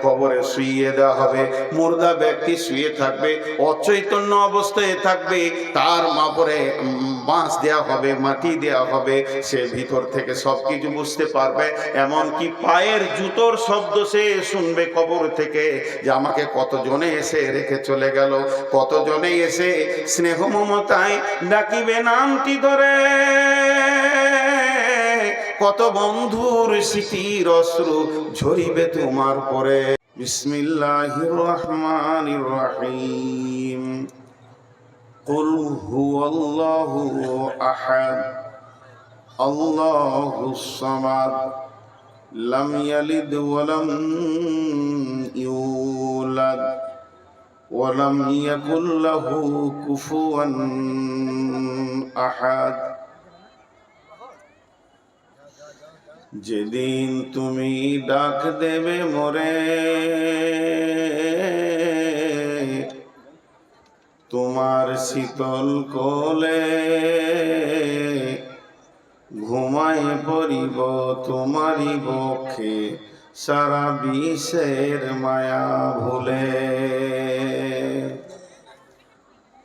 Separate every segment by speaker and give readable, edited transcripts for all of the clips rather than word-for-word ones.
Speaker 1: কবরে শুইয়ে দেওয়া হবে। মুর্দা ব্যক্তি শুয়ে থাকবে, অচৈতন্য অবস্থায় থাকবে, তার মাপরে বাঁশ দেওয়া হবে, মাটি দেওয়া হবে, সে ভিতর থেকে সবকিছু বুঝতে পারবে। এমনকি পায়ের জুতোর শব্দ সে শুনবে কবর থেকে, যে আমাকে কতজনে এসে রেখে চলে গেল, কতজনে এসে স্নেহ মমতায় ডাকিবে নামটি ধরে, কত বন্ধুর স্মৃতির অশ্রু ঝরিবে তোমার পরে। বিসমিল্লাহির রহমানির রহিম। কুল হুয়াল্লাহু আহাদ আল্লাহুস সামাদ লাম ইয়ালিদ ওয়া লাম ইউলাদ ওয়া লাম ইয়াকুল লাহু কুফুয়ান আহাদ। যেদিন তুমি ডাক দেবে মোরে, তোমার শীতল কোলে ঘুমায় পড়িব তোমারই বক্ষে, সারা বিশ্বের মায়া ভুলে।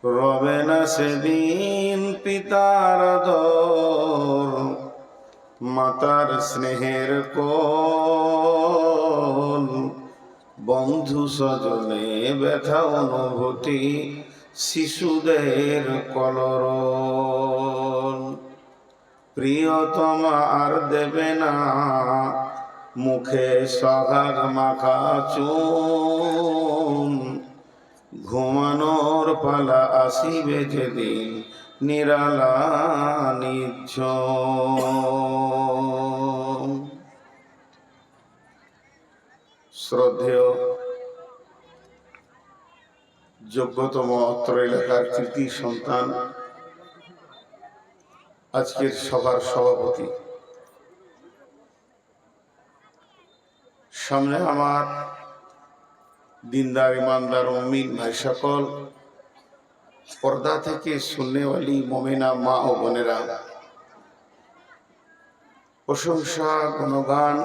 Speaker 1: রবে না সেদিন পিতার আদর, মাতার স্নেহের কোল, বন্ধু স্বজনে ব্যথা অনুভূতি, শিশুদের কলরল। প্রিয়তমা আর দেবে না মুখে সঘার মাখা চুম, ঘুমানোর পালা আসিবে যেদিন নিরালা নিঝুম। শ্রদ্ধেয় যোগ্যতম অত্র এলাকার কৃতি সন্তান, আজকের সভার সভাপতি, সামনে আমার দিনদার ইমানদার মুমিন ভাই সকল, পর্দা থেকে শুননেওয়ালি মোমেনা মা ও বোনেরা, প্রশংসা, গুণগান,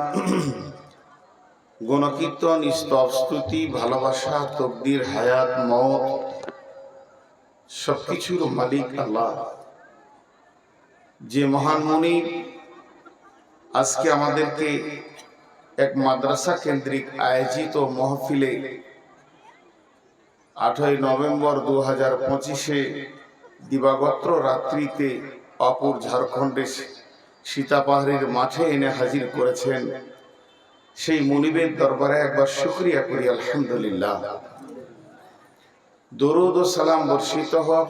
Speaker 1: গুণকীর্তন, স্তব, স্তুতি, ভালোবাসা, তকদির, হায়াত, মওত সবকিছুর মালিক আল্লাহ। যে মহান মুনিব আজকে আমাদেরকে এক মাদ্রাসা কেন্দ্রিক আয়োজিত মহফিলে 8ই নভেম্বর 2025 দিবাগত রাত্রিতে অপুর ঝাড়খণ্ডের সীতাপাহাড়ের মাঠে এনে হাজির করেছেন, সেই মুনিবের দরবারে একবার শুকরিয়া করি আলহামদুলিল্লাহ। দরুদ ও সালাম বর্ষিত হোক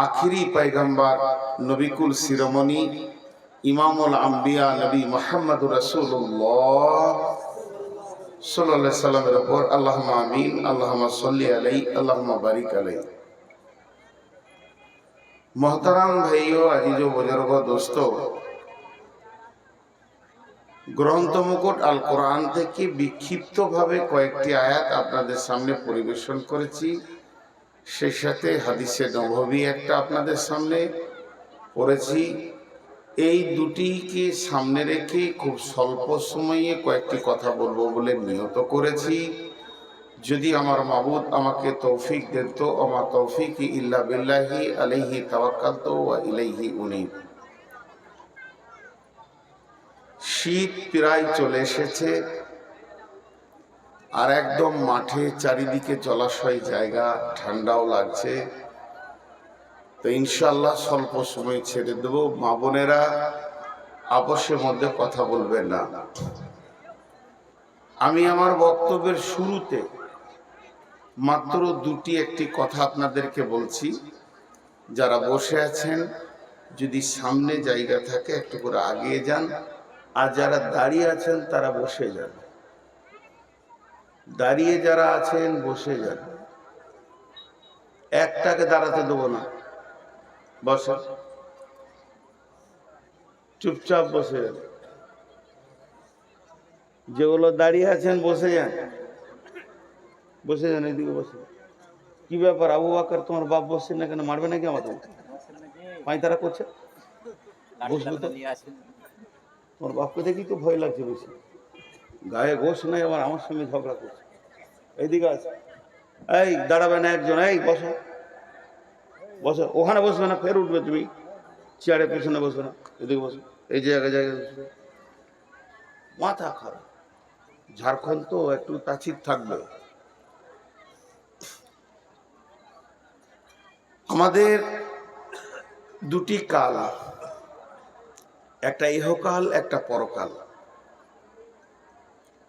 Speaker 1: আখিরি পয়গম্বর নবিকুল শিরোমণি ইমামুল আম্বিয়া নবী মুহাম্মদুর রাসূলুল্লাহ সাল্লাল্লাহু আলাইহি সাল্লামের উপর। আল্লাহুম্মা আমিন, আল্লাহুম্মা সাল্লি আলাইহি, আল্লাহুম্মা বারিক আলাইহি। মোহতারাম ভাইও, আজিজো বুজুর্গ, দোস্ত, গ্রন্থ মুকুট আল কোরআন থেকে বিক্ষিপ্তভাবে কয়েকটি আয়াত আপনাদের সামনে পরিবেশন করেছি, সেই সাথে হাদিসে নববী একটা আপনাদের সামনে পড়েছি। এই দুটিকে সামনে রেখে খুব স্বল্প সময়ে কয়েকটি কথা বলবো বলে নিয়ত করেছি। যদি আমার মাবুদ আমাকে তৌফিক দেন তো আমা তৌফিক ইল্লা বিল্লাহি আলাইহি তাওয়াক্কালতু ওয়া ইলাইহি উনীব। শীত প্রায় চলে এসেছে, আর একদম মাঠে চারিদিকে জলাশয় জায়গা, ঠান্ডাও লাগছে। তো ইনশাআল্লাহ স্বল্প সময় ছেড়ে দেব। মা বোনেরা আপসের মধ্যে কথা বলবেন না। আমি আমার বক্তব্যের শুরুতে মাত্র একটি কথা আপনাদেরকে বলছি। যারা বসে আছেন, যদি সামনে জায়গা থাকে একটু করে আগিয়ে যান, আর যারা দাঁড়িয়ে আছেন তারা বসে যান। দাঁড়িয়ে যারা আছেন বসে যান, একটাকে দাঁড়াতে দেবো না। বসে, চুপচাপ বসে যান। যেগুলো দাঁড়িয়ে আছেন বসে যান, বসে যান, এদিকে বসে। কি ব্যাপার আবু বকর, তোমার বাপ বসছে না কেন? মারবে নাকি আমাদের? পাঁয়তারা করছে, বসবে তো। তোমার বাপকে দেখি তো ভয় লাগছে বেশি। গায়ে গোশ নাই, আবার আমার সঙ্গে ঝগড়া করছে। এইদিকে আছে, এই দাঁড়াবে না একজন, এই বসো বসো, ওখানে বসবে না, ফের উঠবে তুমি, চেয়ারের পেছনে বসবে না, এদিকে বসো, এই জায়গায় জায়গায় বসবে। মাথা খারাপ। ঝাড়খণ্ড তো একটু তাছির থাকবে। আমাদের দুটি কাল, একটা ইহকাল, একটা পরকাল।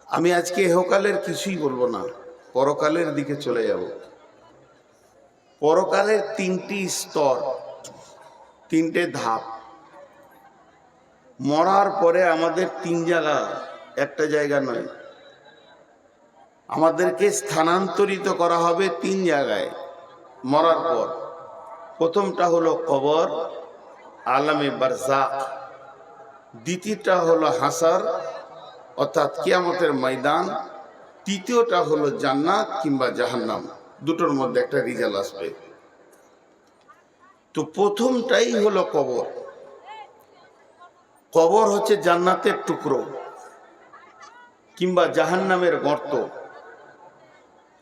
Speaker 1: আমি আজকে ইহকালের কিছুই বলবো না, পরকালের দিকে চলে যাব। পরকালের তিনটি স্তর, তিনটে ধাপ। মরার পরে আমাদের তিন জায়গা, একটা জায়গা নয়, আমাদেরকে স্থানান্তরিত করা হবে তিন জায়গায় মরার পর। প্রথমটা হলো কবর, আলামে বারজাক। দ্বিতীয়টা হলো হাসার অর্থাৎ কিয়ামতের ময়দান। তৃতীয়টা হলো জান্নাত কিংবা জাহান্নাম, দুটোর মধ্যে একটা রিজাল্ট আসবে। তো প্রথমটাই হলো কবর। কবর হচ্ছে জান্নাতের টুকরো কিংবা জাহান্নামের গর্ত।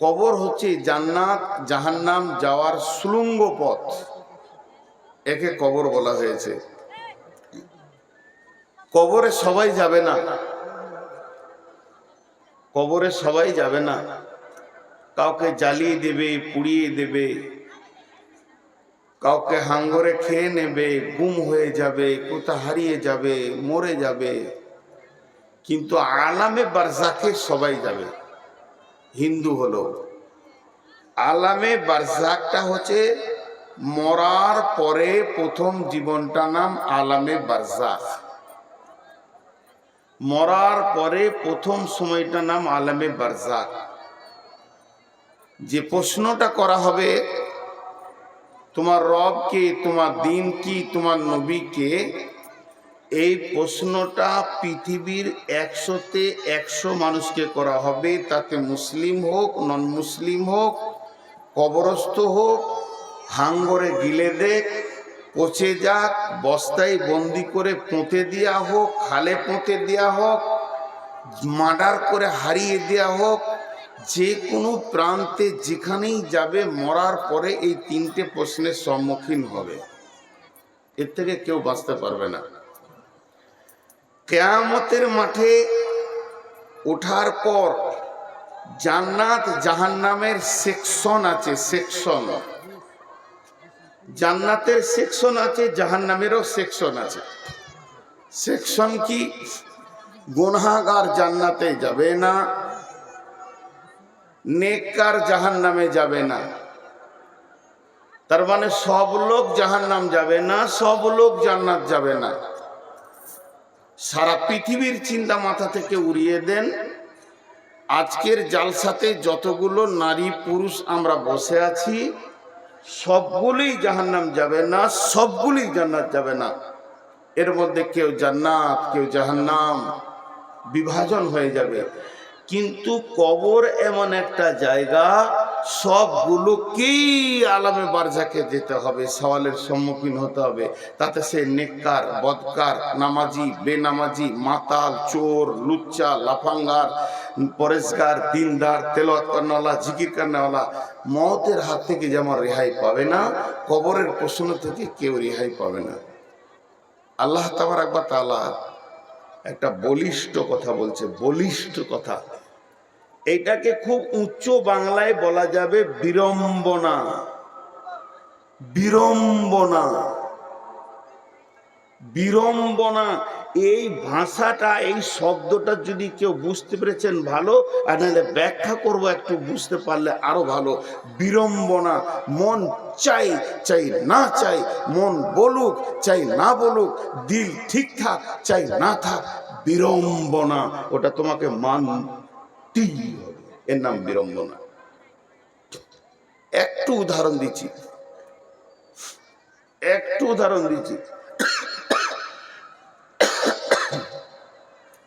Speaker 1: কবর হচ্ছে জান্নাত জাহান্নাম যাওয়ার সুড়ঙ্গ পথ, একে কবর বলা হয়েছে। কবরে সবাই যাবে না, কবরে সবাই যাবে না। কাউকে জ্বালিয়ে দেবে, পুড়িয়ে দেবে, কাউকে হাঙ্গরে খেয়ে নেবে, গুম হয়ে যাবে, কোথা হারিয়ে যাবে, মরে যাবে। কিন্তু আলামে বারজাকে সবাই যাবে। হিন্দু হলো, আলামে বারজাকটা হচ্ছে মরার পরে প্রথম জীবনটা, নাম আলামে বারজাক। মরার পরে প্রথম সময়টা নাম আলামে বারজাক। যে প্রশ্নটা করা হবে, তোমার রব কে, তোমার দিন কি, তোমার নবী কে, এই প্রশ্নটা পৃথিবীর 100-তে 100 মানুষকে করা হবে। তাতে মুসলিম হোক, নন মুসলিম হোক, কবরস্থ হোক, হাঙ্গরে গিলে দেখ, পচে যাক, বস্তায় বন্দি করে পুঁতে দেওয়া হোক, খালে পুঁতে দেওয়া হোক, মার্ডার করে হারিয়ে দেওয়া হোক, যে কোনো প্রান্তে যেখানেই যাবে, মরার পরে এই তিনটে প্রশ্নের সম্মুখীন হবে। এর থেকে কেউ বাঁচতে পারবে না। কিয়ামতের মাঠে ওঠার পর জান্নাত জাহান্নামের সেকশন আছে, সেকশন। জান্নাতের সেকশন আছে, জাহান্নামেরও সেকশন আছে। সেকশন কি? গুনাহগার জান্নাতে যাবে না, নেককার জাহান্নামে যাবে না। তার মানে সব লোক জাহান্নাম যাবে না, সব লোক জান্নাত যাবে না। সারা পৃথিবীর চিন্তা মাথা থেকে উড়িয়ে দেন। আজকের জালসাতে যতগুলো নারী পুরুষ আমরা বসে আছি, সবগুলোই জাহান্নাম যাবে না, সবগুলোই জান্নাত যাবে না। এর মধ্যে কেউ জান্নাত, কেউ জাহান্নাম, বিভাজন হয়ে যাবে। কিন্তু কবর এমন একটা জায়গা, সবগুলোকেই আলামে বারজাকে যেতে হবে, সওয়ালের সম্মুখীন হতে হবে। তাতে সে নেককার, বদকার, নামাজি, বেনামাজি, মাতাল, চোর, লুচ্চা, লাফাঙ্গার, পরেশগার, দিনদার, তেলাওয়াত করনেওয়ালা, জিকির করনেওয়ালা, মওতের হাত থেকে যেমন রেহাই পাবে না, কবরের প্রশ্ন থেকে কেউ রেহাই পাবে না। আল্লাহ তাবারক ওয়া তাআলা একটা বলিষ্ঠ কথা বলছে, বলিষ্ঠ কথা। এটাকে খুব উচ্চ বাংলায় বলা যাবে বিড়ম্বনা। বিড়ম্বনা, বিড়ম্বনা। এই ভাষাটা, এই শব্দটা যদি কেউ বুঝতে পেরেছেন ভালো, আর নাহলে ব্যাখ্যা করবো একটু, বুঝতে পারলে আরো ভালো। বিড়ম্বনা, মন চাই চাই না চাই, মন বলুক চাই না বলুক, দিল ঠিক থাক চাই না থাক, বিড়ম্বনা। ওটা তোমাকে মানতেই হবে, এর নাম বিড়ম্বনা। একটু উদাহরণ দিচ্ছি, একটু উদাহরণ দিচ্ছি,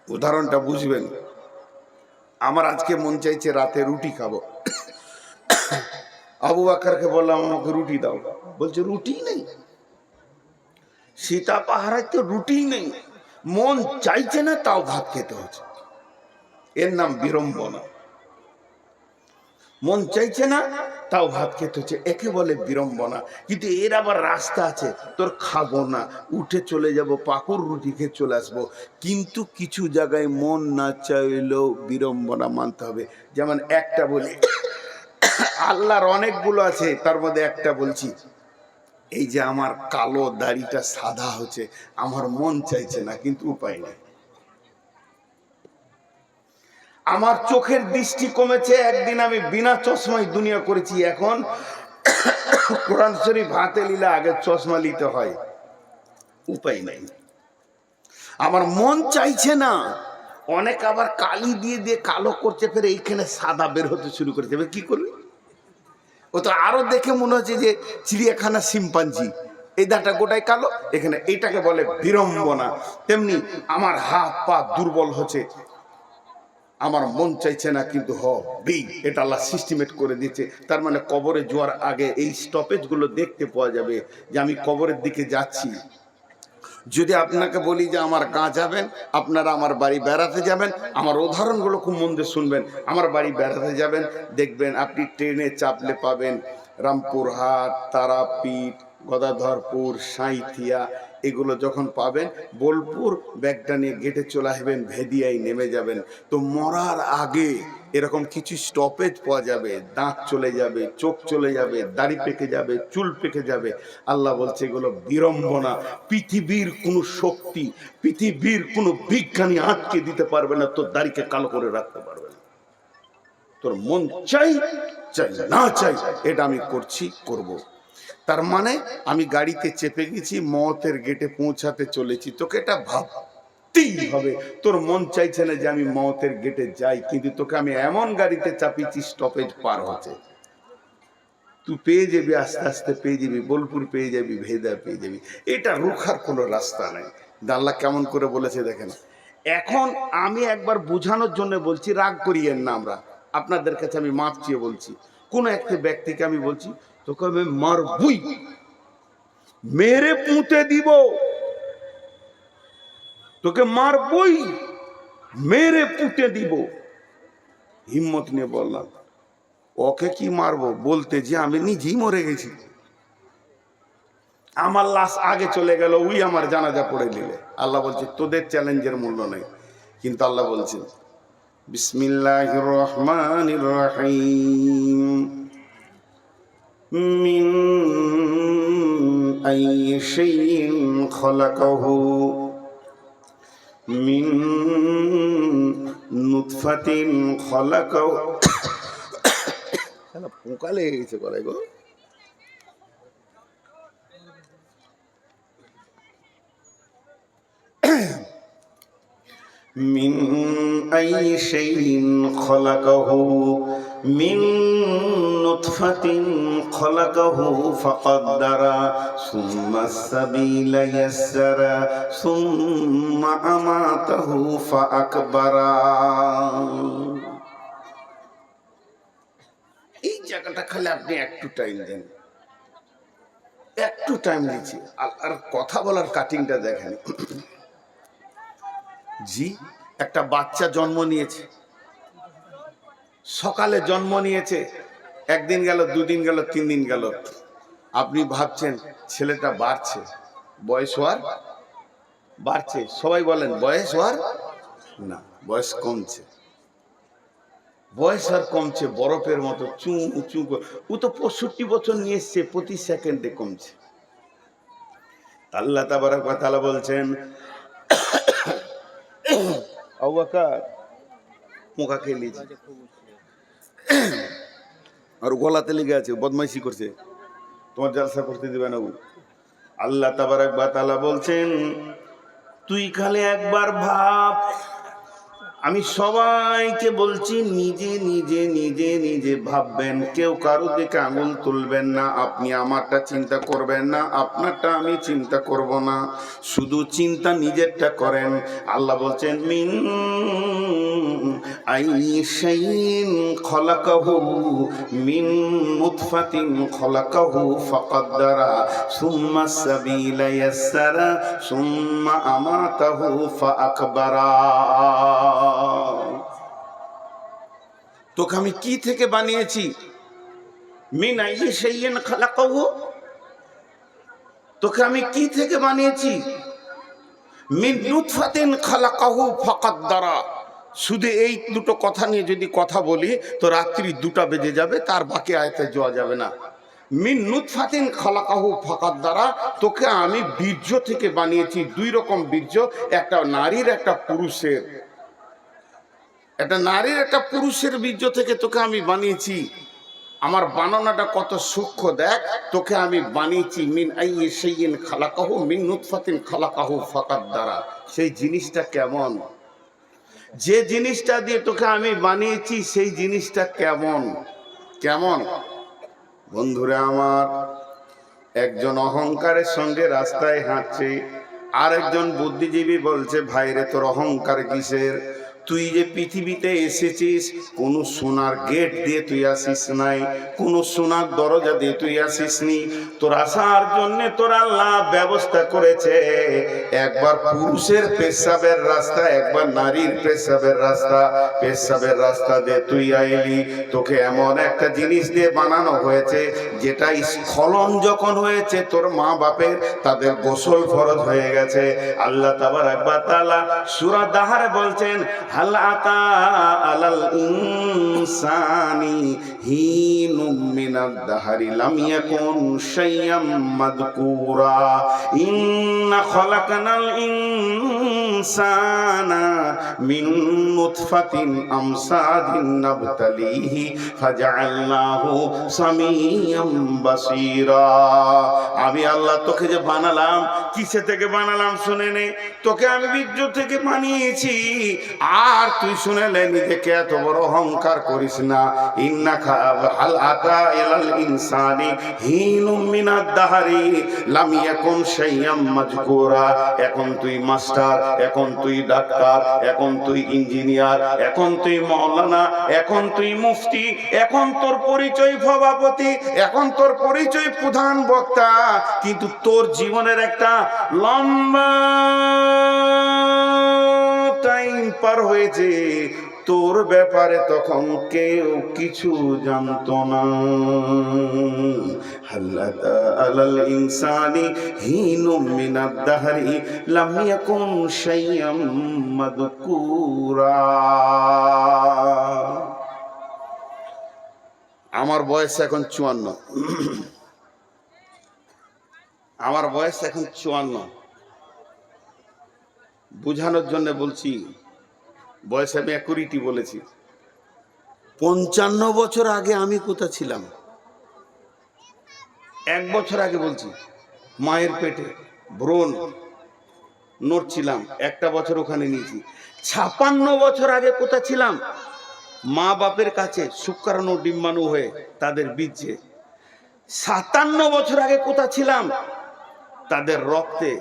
Speaker 1: উদাহরণটা বুঝবেন। আমার আজকে মন চাইছে রাতে রুটি খাবো। আবু বকরকে বললাম আমাকে রুটি দাও, বলছে রুটি নেই। সীতা পাহাড়ে তো রুটি নেই, মন চাইছে না, তাও ভাত খেতে হচ্ছে। এর নাম বিড়ম্বনা। মন চাইছে না তাও ভাত খেতে হচ্ছে, একে বলে বিড়ম্বনা। কিন্তু এর আবার রাস্তা আছে, তোর খাবো না, উঠে চলে যাব, পাকুর রুটি খেয়ে চলে আসবো। কিন্তু কিছু জায়গায় মন না চাইলেও বিড়ম্বনা মানতে হবে। যেমন একটা বলি, আল্লাহর অনেকগুলো আছে, তার মধ্যে একটা বলছি, এই যে আমার কালো দাড়িটা সাদা হচ্ছে, আমার মন চাইছে না কিন্তু উপায় নেই। আমার চোখের দৃষ্টি কমেছে, একদিন আমি বিনা চশমায় দুনিয়া করেছি, এখন কোরআন শরীফ হাতে নিলে আগে চশমা নিতে হয়, উপায় নাই। আমার মন চাইছে না। অনেক আবার কালি দিয়ে দিয়ে কালো করছে, ফের এইখানে সাদা বের হতে শুরু করে দেবে, কি করবে? ও তো আরো দেখে মনে হচ্ছে যে চিড়িয়াখানা শিম্পাঞ্জি, এই দাঁটা গোটাই কালো, এখানে এইটাকে বলে বিড়ম্বনা। তেমনি আমার হাত পা দুর্বল হচ্ছে, আমার মন চাইছে না কিন্তু হবে, এটা আল্লাহ সিস্টেমেট করে দিয়েছে। তার মানে কবরে যাওয়ার আগে এই স্টপেজ গুলো দেখতে পাওয়া যাবে যে আমি কবরের দিকে যাচ্ছি। যদি আপনাকে বলি যে আমার গাঁ যাবেন, আপনারা আমার বাড়ি বেড়াতে যাবেন, আমার উদাহরণগুলো খুব মন দিয়ে শুনবেন। আমার বাড়ি বেড়াতে যাবেন, দেখবেন আপনি ট্রেনে চাপলে পাবেন রামপুরহাট, তারাপীঠ, গদাধরপুর, সাঁইথিয়া, এগুলো যখন পাবেন, বোলপুর ব্যাগটা নিয়ে গেটে চলে আসবেন, ভেদিয়ায় নেমে যাবেন। তো মরার আগে এরকম কিছু স্টপেজ পাওয়া যাবে, দাঁত চলে যাবে, চোখ চলে যাবে, দাড়ি পেকে যাবে, চুল পেকে যাবে। আল্লাহ বলছে এগুলো বিড়ম্বনা। পৃথিবীর কোনো শক্তি, পৃথিবীর কোনো বিজ্ঞানী আটকে দিতে পারবে না, তোর দাড়িকে কালো করে রাখতে পারবে না। তোর মন চাই চাই না চাই, এটা আমি করছি, করব। তার মানে আমি গাড়িতে চেপে গেছি, মওতের গেটে পৌঁছাতে চলেছি, তোকে এটা ভাবতেই হবে। তোর মন চাইছে না যে আমি মওতের গেটে যাই, কিন্তু তোকে আমি এমন গাড়িতে চাপিয়েছি স্টপেজ পার হচ্ছে, তুই পেয়ে যাবি, আস্তে আস্তে পেয়ে যাবি, বোলপুর পেয়ে যাবি, ভেদা পেয়ে যাবি। এটা রুখার কোনো রাস্তা নাই। আল্লাহ কেমন করে বলেছে দেখেন। এখন আমি একবার বোঝানোর জন্য বলছি, রাগ করিয়েন না, আমরা আপনাদের কাছে আমি মাপ চেয়ে বলছি। কোন একটা ব্যক্তিকে আমি বলছি, তোকে আমি মারবই, মেরে পুঁতে দিব, তোকে মারবই, মেরে পুঁতে দিব। হিম্মত নিয়ে বললাম, ওকে কি মারবো বলতে যে আমি নিজেই মরে গেছি, আমার লাশ আগে চলে গেল, ওই আমার জানাজা পড়ে নিলে। আল্লাহ বলছে তোদের চ্যালেঞ্জের মূল্য নেই। কিন্তু আল্লাহ বলছেন বিসমিল্লাহির রহমানির রহিম, মিন আইয়ি শাইইন খলাকাহু মিন নুতফাতিন খলাকাহু। পোকা লেগে গেছে গলায় গো। মিন আইয়ি শাইইন খলাকাহু মিন নুতফাতিন খলাকাহু ফাকাদ্দারা সুম্মা সাবিলা ইয়াসসারা সুম্মা আমাতাহু ফাআকবারা। এই জায়গাটা খালি আপনি একটু টাইম দেন, একটু টাইম দিচ্ছি। আর কথা বলার কাটিংটা দেখেন। জি, একটা বাচ্চা জন্ম নিয়েছে, সকালে জন্ম নিয়েছে, একদিন গেল, দুদিন গেল, 3 দিন গেল, আপনি ভাবছেন ছেলেটা বাড়ছে, বয়স হওয়ার বাড়ছে, সবাই বলেন বয়স হওয়ার না, বয়স কমছে। বয়স আর কমছে, বরফের মতো চু চু। ও তো 65 বছর নিয়ে এসছে, প্রতি সেকেন্ডে কমছে। আল্লাহ তাবারক ওয়া তাআলা বলছেন, আবু বকর মুখা খেয়ে লিয়েছে আর গলাতে লেগে আছে, বদমাইশি করছে, তোমার জালসা করতে দিবে না। আল্লাহ তাবারক ওয়া তাআলা বলছেন, তুই খালি একবার ভাব, আমি সবাইকে বলছি নিজে নিজে নিজে নিজে ভাববেন, কেউ কারো দিকে আঙুল তুলবেন না। আপনি আমারটা চিন্তা করবেন না, আপনারটা আমি চিন্তা করব না, শুধু চিন্তা নিজেরটা করেন। আল্লাহ বলছেন মিন আইয়ি শাইইন খলাকাহু মিন নুতফাতিন খলাকাহু ফাকাদ্দারা সুম্মা সাবিলা ইয়াসসারা সুম্মা আমাতাহু ফাআকবারা। তোকে আমি কি থেকে বানিয়েছি? মিন আইয়ি শাইইন খালাকাহু, তোকে আমি কি থেকে বানিয়েছি? মিন নুতফাতিন খালাকাহু ফাকাদ্দারা। শুধু এই দুটো কথা নিয়ে যদি কথা বলি তো রাত্রি 2টা বেজে যাবে, তার বাকি আয়াতে যাওয়া যাবে না। মিন নুতফাতিন খালাকাহু ফাকাদ্দারা, তোকে আমি বীর্য থেকে বানিয়েছি। 2 রকম বীর্য, একটা নারীর একটা পুরুষের। একটা নারীর একটা পুরুষের বীর্য থেকে তোকে আমি বানিয়েছি। আমার বানানোটা কত সূক্ষ্ম দেখ। তোকে আমি বানিয়েছি মিন আইয়ি শাইইন খালাকাহু মিন নুতফাতিন খালাকাহু ফাকাদ্দারা। সেই জিনিসটা কেমন? যে জিনিসটা দিয়ে তোকে আমি বানিয়েছি সেই জিনিসটা কেমন? কেমন? বন্ধুরা আমার, একজন অহংকারের সঙ্গে রাস্তায় হাঁটছে, আর একজন বুদ্ধিজীবী বলছে, ভাইরে তোর অহংকার কিসের? তুই যে পৃথিবীতে এসেছিস কোনো সোনার গেট দিয়ে তুই আসিস নাই, কোনো সোনার দরজা দিয়ে তুই আসিসনি। তোর আসার জন্য তোর আল্লাহ ব্যবস্থা করেছে, একবার পুরুষের পেশাবের রাস্তা, একবার নারীর পেশাবের রাস্তা। পেশাবের রাস্তা দিয়ে তুই আইলি, তোকে এমন একটা জিনিস দিয়ে বানানো হয়েছে যেটা স্খলন যখন হয়েছে তোর মা বাপের, তাদের গোসল ফরজ হয়ে গেছে। আল্লাহ তাবারাক ওয়া তাআলা সূরা দাহরে বলছেন, হাল আতা আলাল ইনসানি হিনুম মিনাদ দাহরি লাম ইয়াকুন শাইয়াম মাযকুরা ইন্না খালাকনাল ইনসানা মিন নুতফাতিন আমসাদিন নাবতালিহি ফাজআলনাহু সামিয়াম বাসীরা। আমি আল্লাহ তোকে যে বানালাম, কিসে থেকে বানালাম শুনে নে। তোকে আমি বীর্য থেকে বানিয়েছি। আর তুই শুনেলে নিজেকে এত বড় অহংকার করিস না। ইন্নাকা হাল আতা ইলাল ইনসানি হিনুম মিনাদ দাহরি লাম ইয়াকুন শাইয়াম মাযকুরা। এখন তুই মাস্টার, এখন তুই ডাক্তার, এখন তুই ইঞ্জিনিয়ার, এখন তুই মাওলানা, এখন তুই মুফতি, এখন তোর পরিচয় সভাপতি, এখন তোর পরিচয় প্রধান বক্তা, কিন্তু তোর জীবনের একটা লম্বা টাইম পার হয়েছে, তোর ব্যাপারে তখন কেউ কিছু জানতো না। হাল্লাতা আলাল ইনসানি হিনুম মিনাদ দাহরি লাম ইয়াকুন শাইয়াম মাযকুরা। আমার বয়স এখন 54। আমার বয়স এখন 54। বুঝানোর জন্য বলছি, বয়স আমি অ্যাকুরেটই বলেছি। 55 বছর আগে আমি কোথা ছিলাম? 1 বছর আগে বলছি, মায়ের পেটে ভ্রূণ নড়ছিলাম, 1টা বছর ওখানে নিয়েছি। 56 বছর আগে কোথা ছিলাম? মা বাপের কাছে শুক্রাণু ডিম্বাণু হয়ে তাদের বীর্যে। 57 বছর আগে কোথা ছিলাম? তাদের রক্তে।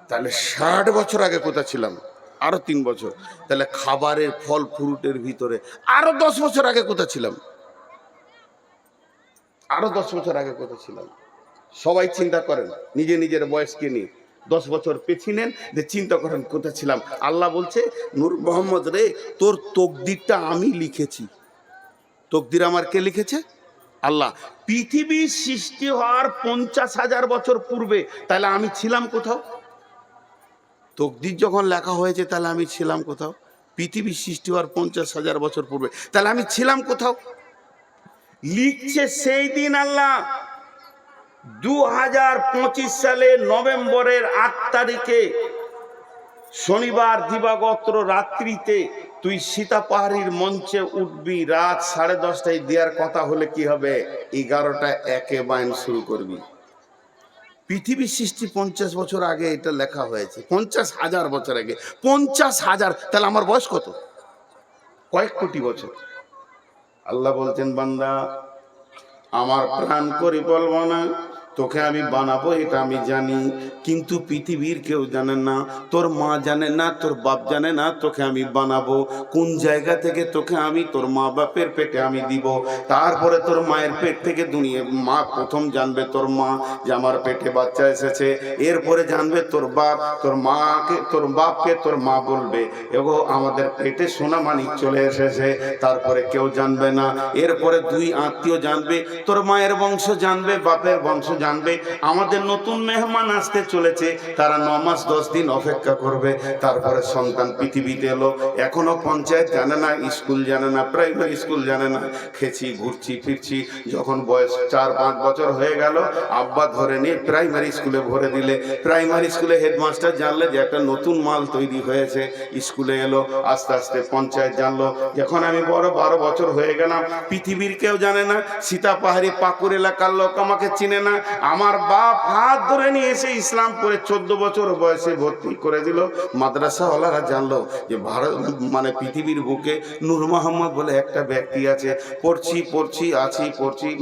Speaker 1: তাহলে 60 বছর আগে কোথা ছিলাম? আরো 3 বছর। তাহলে খাবারের ফল ফ্রুটের ভিতরে আরো 10 বছর আগে কোথা ছিলাম? আরো 10 বছর আগে কোথা ছিলাম? সবাই চিন্তা করেন নিজে নিজের বয়সকে নিয়ে। 10 বছর পেছিয়ে নেন, যে চিন্তা করেন কোথা ছিলাম। আল্লাহ বলছে, নূর মোহাম্মদ রে, তোর তকদিরটা আমি লিখেছি। তকদির আমার কে লিখেছে? আল্লাহ। পৃথিবীর সৃষ্টি হওয়ার 50,000 বছর পূর্বে তাহলে আমি ছিলাম কোথাও? তকদির যখন লেখা হয়েছে তাহলে আমি ছিলাম কোথাও? পৃথিবীর সৃষ্টি হওয়ার 50,000 বছর পূর্বে তাহলে আমি ছিলাম কোথাও? লিখছে সেই দিন আল্লাহ 2025 সালে নভেম্বরের 8 তারিখে শনিবার দিবাগত রাত্রিতে তুই সীতাপাহাড়ির মঞ্চে উঠবি। রাত 10:30টায় দেওয়ার কথা হলে কি হবে? 11টা 1 বাইন শুরু করবি। পৃথিবীর সৃষ্টি 50 বছর আগে এটা লেখা হয়েছে, 50,000 বছর আগে। 50,000, তাহলে আমার বয়স কত? কয়েক কোটি বছর। আল্লাহ বলছেন, বান্দা আমার প্রাণ করে বলবো না, তোকে আমি বানাবো এটা আমি জানি। কিন্তু পৃথিবীর কেউ জানে না, তোর মা জানে না, তোর বাপ জানে না তোকে আমি বানাবো, কোন জায়গা থেকে তোকে আমি তোর মা বাপের পেটে আমি দিব। তারপরে তোর মায়ের পেট থেকে দুনিয়া মা প্রথম জানবে তোর মা যে আমার পেটে বাচ্চা এসেছে, এরপরে জানবে তোর বাপ, তোর মাকে তোর বাপকে তোর মা বলবে এগো আমাদের পেটে সোনা মানিক চলে এসেছে। তারপরে কেউ জানবে না, এরপরে দুই আত্মীয় জানবে, তোর মায়ের বংশ জানবে, বাপের বংশ জানবে, আমাদের নতুন মেহমান আসতে চলেছে, তারা 9 মাস 10 দিন অপেক্ষা করবে। তারপরে সন্তান পৃথিবীতে এলো, এখনো পঞ্চায়েত জানে না, স্কুল জানে না, প্রাইমারি স্কুল জানে না, খেছি ঘুরছি ফিরছি, যখন বয়স 4-5 বছর হয়ে গেল আব্বা ধরে নিয়ে প্রাইমারি স্কুলে ভরে দিলে। প্রাইমারি স্কুলে হেডমাস্টার জানলে যে একটা নতুন মাল তৈরি হয়েছে, স্কুলে এলো, আস্তে আস্তে পঞ্চায়েত জানলো। যখন আমি বড় 12 বছর হয়ে গেলাম, পৃথিবীর কেউ জানে না, সীতাপাহাড়ি পাকুর এলাকার লোক আমাকে চিনে না, আমার বাপ হাত ধরে নিয়ে এসে ইসলাম পড়ে 14 বছর বয়সে ভর্তি করে দিল। মাদ্রাসাওয়ালারা জানলো যে ভারত মানে পৃথিবীর বুকে নূর মোহাম্মদ বলে একটা ব্যক্তি আছে, পড়ছি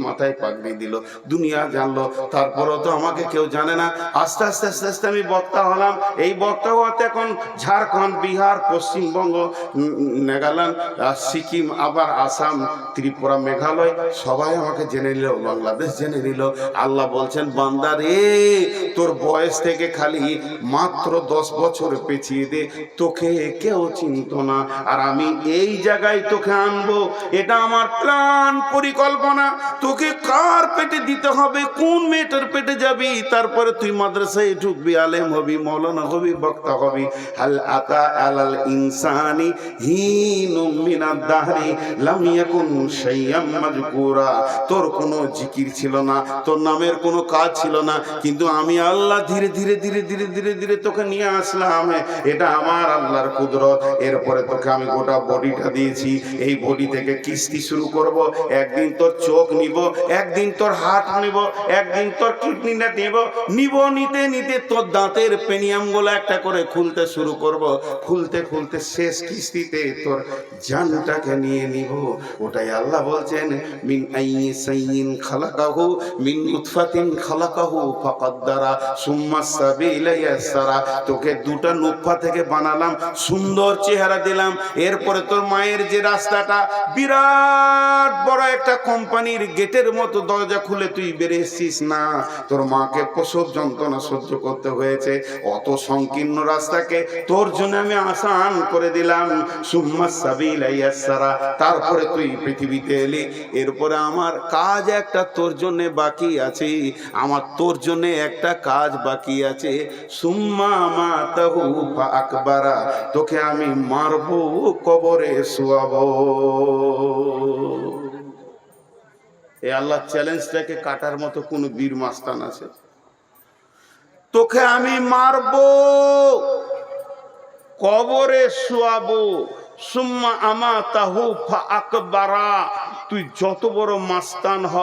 Speaker 1: মাথায় পাগড়ি দিল, দুনিয়া জানলো। তারপরেও তো আমাকে কেউ জানে না। আস্তে আস্তে আস্তে আস্তে আমি বক্তা হলাম। এই বক্তা হওয়াতে এখন ঝাড়খণ্ড, বিহার, পশ্চিমবঙ্গ, নাগাল্যান্ড, সিকিম, আবার আসাম, ত্রিপুরা, মেঘালয় সবাই আমাকে জেনে নিল, বাংলাদেশ জেনে নিল। আল্লাহ বলছেন বান্দা রে, তোর বয়স থেকে খালি মাত্র 10 বছর পেছিয়ে দে, তোকে কেউ চিনত না, আর আমি এই জায়গায় তোকে আনবো, এটা আমার প্ল্যান পরিকল্পনা। তোকে কার পেটে দিতে হবে, কোন মেয়েটার পেটে যাবি, তারপরে তুই মাদ্রাসায় ঢুকবি, আলেম হবি, মৌলানা হবি, বক্তা হবি। হাল আতা আলাল ইনসানি হিনুম মিনাদ দাহরি লাম ইয়াকুন শাইয়াম মাজকুরা। তোর কোনো জিকির ছিল না, তোর নামের কোনো কাজ ছিল না, কিন্তু আমি আল্লাহ ধীরে ধীরে ধীরে ধীরে ধীরে ধীরে তোকে নিয়ে আসলাম। এটা আমার আল্লাহর কুদরত। এরপরে তোকে আমি গোটা বডিটা দিয়েছি, এই বডি থেকে কিস্তি শুরু করব। একদিন তোর চোখ নিব, একদিন তোর হাত নিব, একদিন তোর কিডনিটা নিব, নিতে নিতে তোর দাঁতের পেনিয়ামগুলো একটা করে খুলতে শুরু করব। খুলতে খুলতে শেষ কিস্তিতে তোর জানটাকে নিয়ে নিব। ওটাই আল্লাহ বলছেন মিন আইয়ি সাইয়িন খালাকাহু মিন নুতফাতিন খালাকাহু ফাকাদ্দারা সুম্মা সাবিলা ইয়াসসারা। তোকে দুটা নুতফা থেকে বানালাম, সুন্দর চেহারা দিলাম। এরপরে তোর মায়ের যে রাস্তাটা বিরাট বড় একটা কোম্পানির গেটের মতো দরজা খুলে তুই বেরিয়েছিস না, তোর মাকে প্রসব যন্ত্রণা সহ্য করতে হয়েছে, অত সংকীর্ণ রাস্তাকে তোর জন্য আমি আসান করে দিলাম। সুম্মা সাবিলা ইয়াসসারা। তারপরে তুই পৃথিবীতে এলি। এরপরে আমার কাজ একটা তোর জন্য বাকি আছে, আমার তোর জন্য একটা কাজ বাকি আছে। সুম্মা মাতাহু ফাআকবারা। তোকে আমি মারবো, কবরে শুয়াবো। এই আল্লাহ চ্যালেঞ্জটাকে কাটার মতো কোন বীর মাস্তান আছে? তোকে আমি মারবো, কবরে শুয়াবো। সুম্মা আমাতাহু ফাআকবারা। তুই যত বড় মাস্তান হ,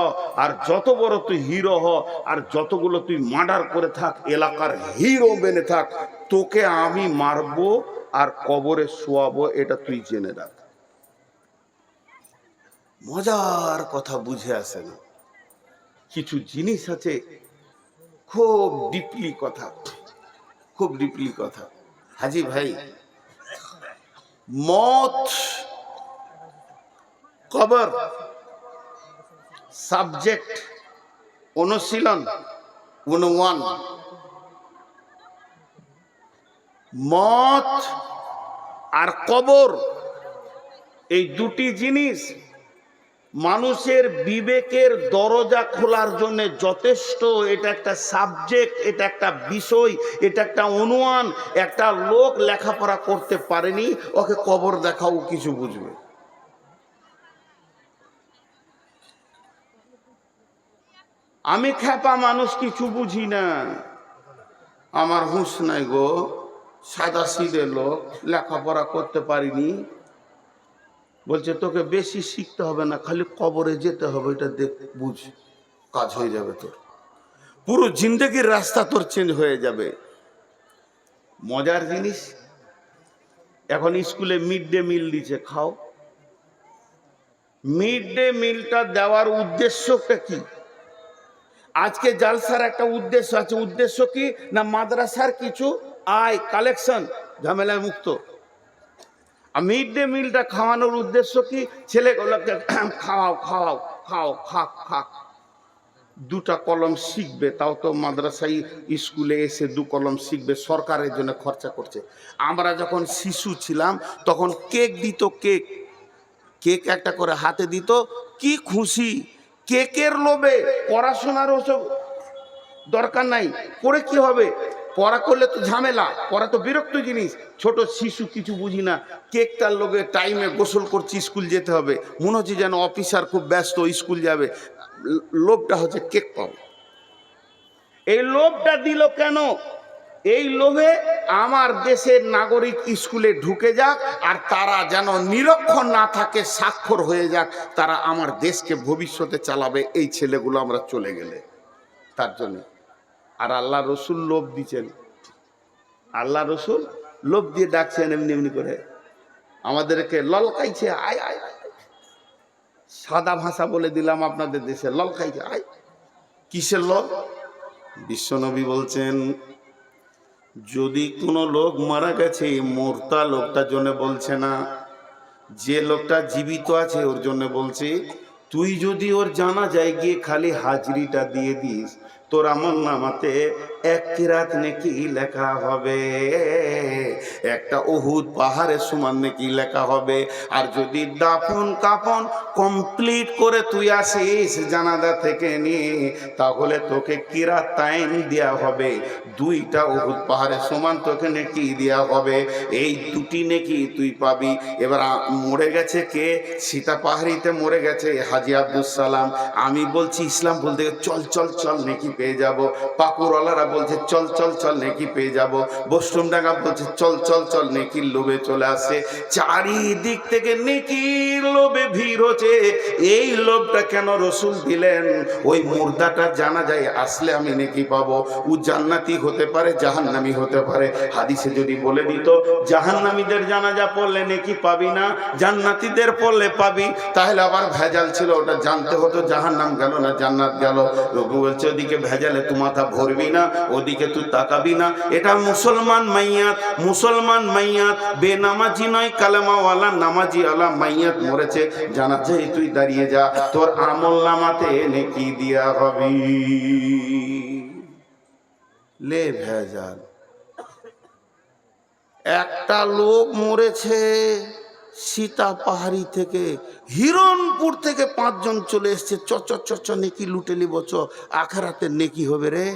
Speaker 1: আর যত বড় তুই হিরো হ, আর যতগুলো তুই মার্ডার করে থাক, এলাকার হিরো বেনে থাক, তোকে আমি মারবো আর কবরে শোয়াবো, এটা তুই জেনে রাখ। মজার কথা বুঝে আসে না, কিছু জিনিস আছে খুব ডিপলি কথা, খুব ডিপলি কথা। হাজি ভাই, মত, কবর, সাবজেক্ট, অনুশীলন 101। মত আর কবর, এই দুটি জিনিস মানুষের বিবেকের দরজা খোলার জন্য যথেষ্ট। এটা একটা সাবজেক্ট, এটা একটা বিষয়, এটা একটা অনুমান। একটা লোক লেখাপড়া করতে পারেনি, ওকে কবর দেখাও কিছু বুঝবে। আমি খেপা মানুষ, কিছু বুঝি না, আমার হুঁশ নাই গো, সাদা সিধে লোক, লেখাপড়া করতে পারিনি। বলছে তোকে বেশি শিখতে হবে না, খালি কবরে যেতে হবে, এটা দেখ বুঝ, কাজ হয়ে যাবে তোর, পুরো জিন্দেগির রাস্তা তোর চেঞ্জ হয়ে যাবে। মজার জিনিস, এখন স্কুলে মিড ডে মিল দিচ্ছে, খাও। মিড ডে মিলটা দেওয়ার উদ্দেশ্যটা কি? আজকে জালসার একটা উদ্দেশ্য আছে। উদ্দেশ্য কি না মাদ্রাসার কিছু আয় কালেকশন, ঝামেলায় মুক্ত। আর মিড ডে মিলটা খাওয়ানোর উদ্দেশ্য কি, ছেলেগুলোকে খাওয়াও খাওয়াও খাও খাক খাক, দুটা কলম শিখবে, তাও তো মাদ্রাসায় স্কুলে এসে দু কলম শিখবে, সরকারের জন্য খরচা করছে। আমরা যখন শিশু ছিলাম তখন কেক দিত, কেক কেক একটা করে হাতে দিত, কি খুশি। কেকের লোভে পড়াশোনার ওসব দরকার নাই, পড়ে কি হবে, পড়া করলে তো ঝামেলা, পড়া তো বিরক্ত জিনিস। ছোট শিশু কিছু বুঝি না, কেকটার লোভে টাইমে গোসল করছি, স্কুল যেতে হবে, মনে হচ্ছে যেন অফিসার খুব ব্যস্ত, স্কুল যাবে। লোভটা হচ্ছে কেক পাবো। এই লোভটা দিল কেন? এই লোভে আমার দেশের নাগরিক স্কুলে ঢুকে যাক, আর তারা যেন নিরক্ষর না থাকে, স্বাক্ষর হয়ে যাক, তারা আমার দেশকে ভবিষ্যতে চালাবে এই ছেলেগুলো আমরা চলে গেলে, তার জন্য। আর আল্লাহ রসুল লোভ দিচ্ছেন, আল্লাহ রসুল লোভ দিয়ে ডাকছেন এমনি এমনি করে, আমাদেরকে ললকাইছে, আয় আয়। সাদা ভাষা বলে দিলাম আপনাদের দেশে, ললকাইছে আয়। কিসের লোভ? বিশ্বনবী বলছেন, যদি কোনো লোক মারা গেছে, মোরতা লোকটার জন্য বলছে না, যে লোকটা জীবিত আছে ওর জন্য বলছে। তুই যদি ওর জানাজায় গিয়ে খালি হাজরিটা দিয়ে দিস, তোর আমলনামাতে এক কিরাত নেকি লেখা হবে, একটা উহুদ পাহাড়ের সমান নেকি লেখা হবে। আর যদি দাফন কাফন কমপ্লিট করে তুই আসিস জানাজা থেকে নিয়ে, তাহলে তোকে কিরাত তাইন দেওয়া হবে, দুইটা উহুদ পাহাড়ের সমান তোকে নেকি দেওয়া হবে। এই দুটি নেকি তুই পাবি। এবার মরে গেছে কে? সীতা পাহাড়িতে মরে গেছে হাজী আব্দুল সালাম। আমি বলছি ইসলাম বলতে চল চল চল নেকি পেয়ে যাব। পাকুরওয়ালারা বলছে চল চল চল নেকি পেয়ে যাব। বৈষ্ণবডাঙ্গা বলছে চল চল চল নেকির লোভে চলে আসে। চারিদিক থেকে নেকির লোভে ভিড় হচ্ছে। এই লোভটা কেন রসুল দিলেন? ওই মুর্দাটা জানা যায় আসলে আমি নেকি পাবো। ও জান্নাতি হতে পারে, জাহান্নামী হতে পারে। হাদিসে যদি বলে দিত জাহান্নামীদের জানাজা পড়লে নেকি পাবি না, জান্নাতীদের পড়লে পাবি, তাহলে আবার ভেজাল ছিল, ওটা জানতে হতো জাহান্নাম গেল না জান্নাত গেল। রঘু বলছে ওদিকে ভেজালে তুই মাথা ভরবি না, ওদিকে তুই তাকাবি না। এটা মুসলমান মাইয়াত, মুসলমান মাইয়াত, বেনামাজি নয়, কালেমাওয়ালা নামাজি আলা মাইয়াত মরেছে, জানাজায় তুই দাঁড়িয়ে যা, তোর আমল নামাতে নেকি দিয়া হবি। লে ভেজাল। একটা লোক মরেছে সীতা পাহাড়ি থেকে, হিরণপুর থেকে 5 জন চলে এসছে, চ নেকি লুটে নিব, আখেরাতে নেকি হবে রে।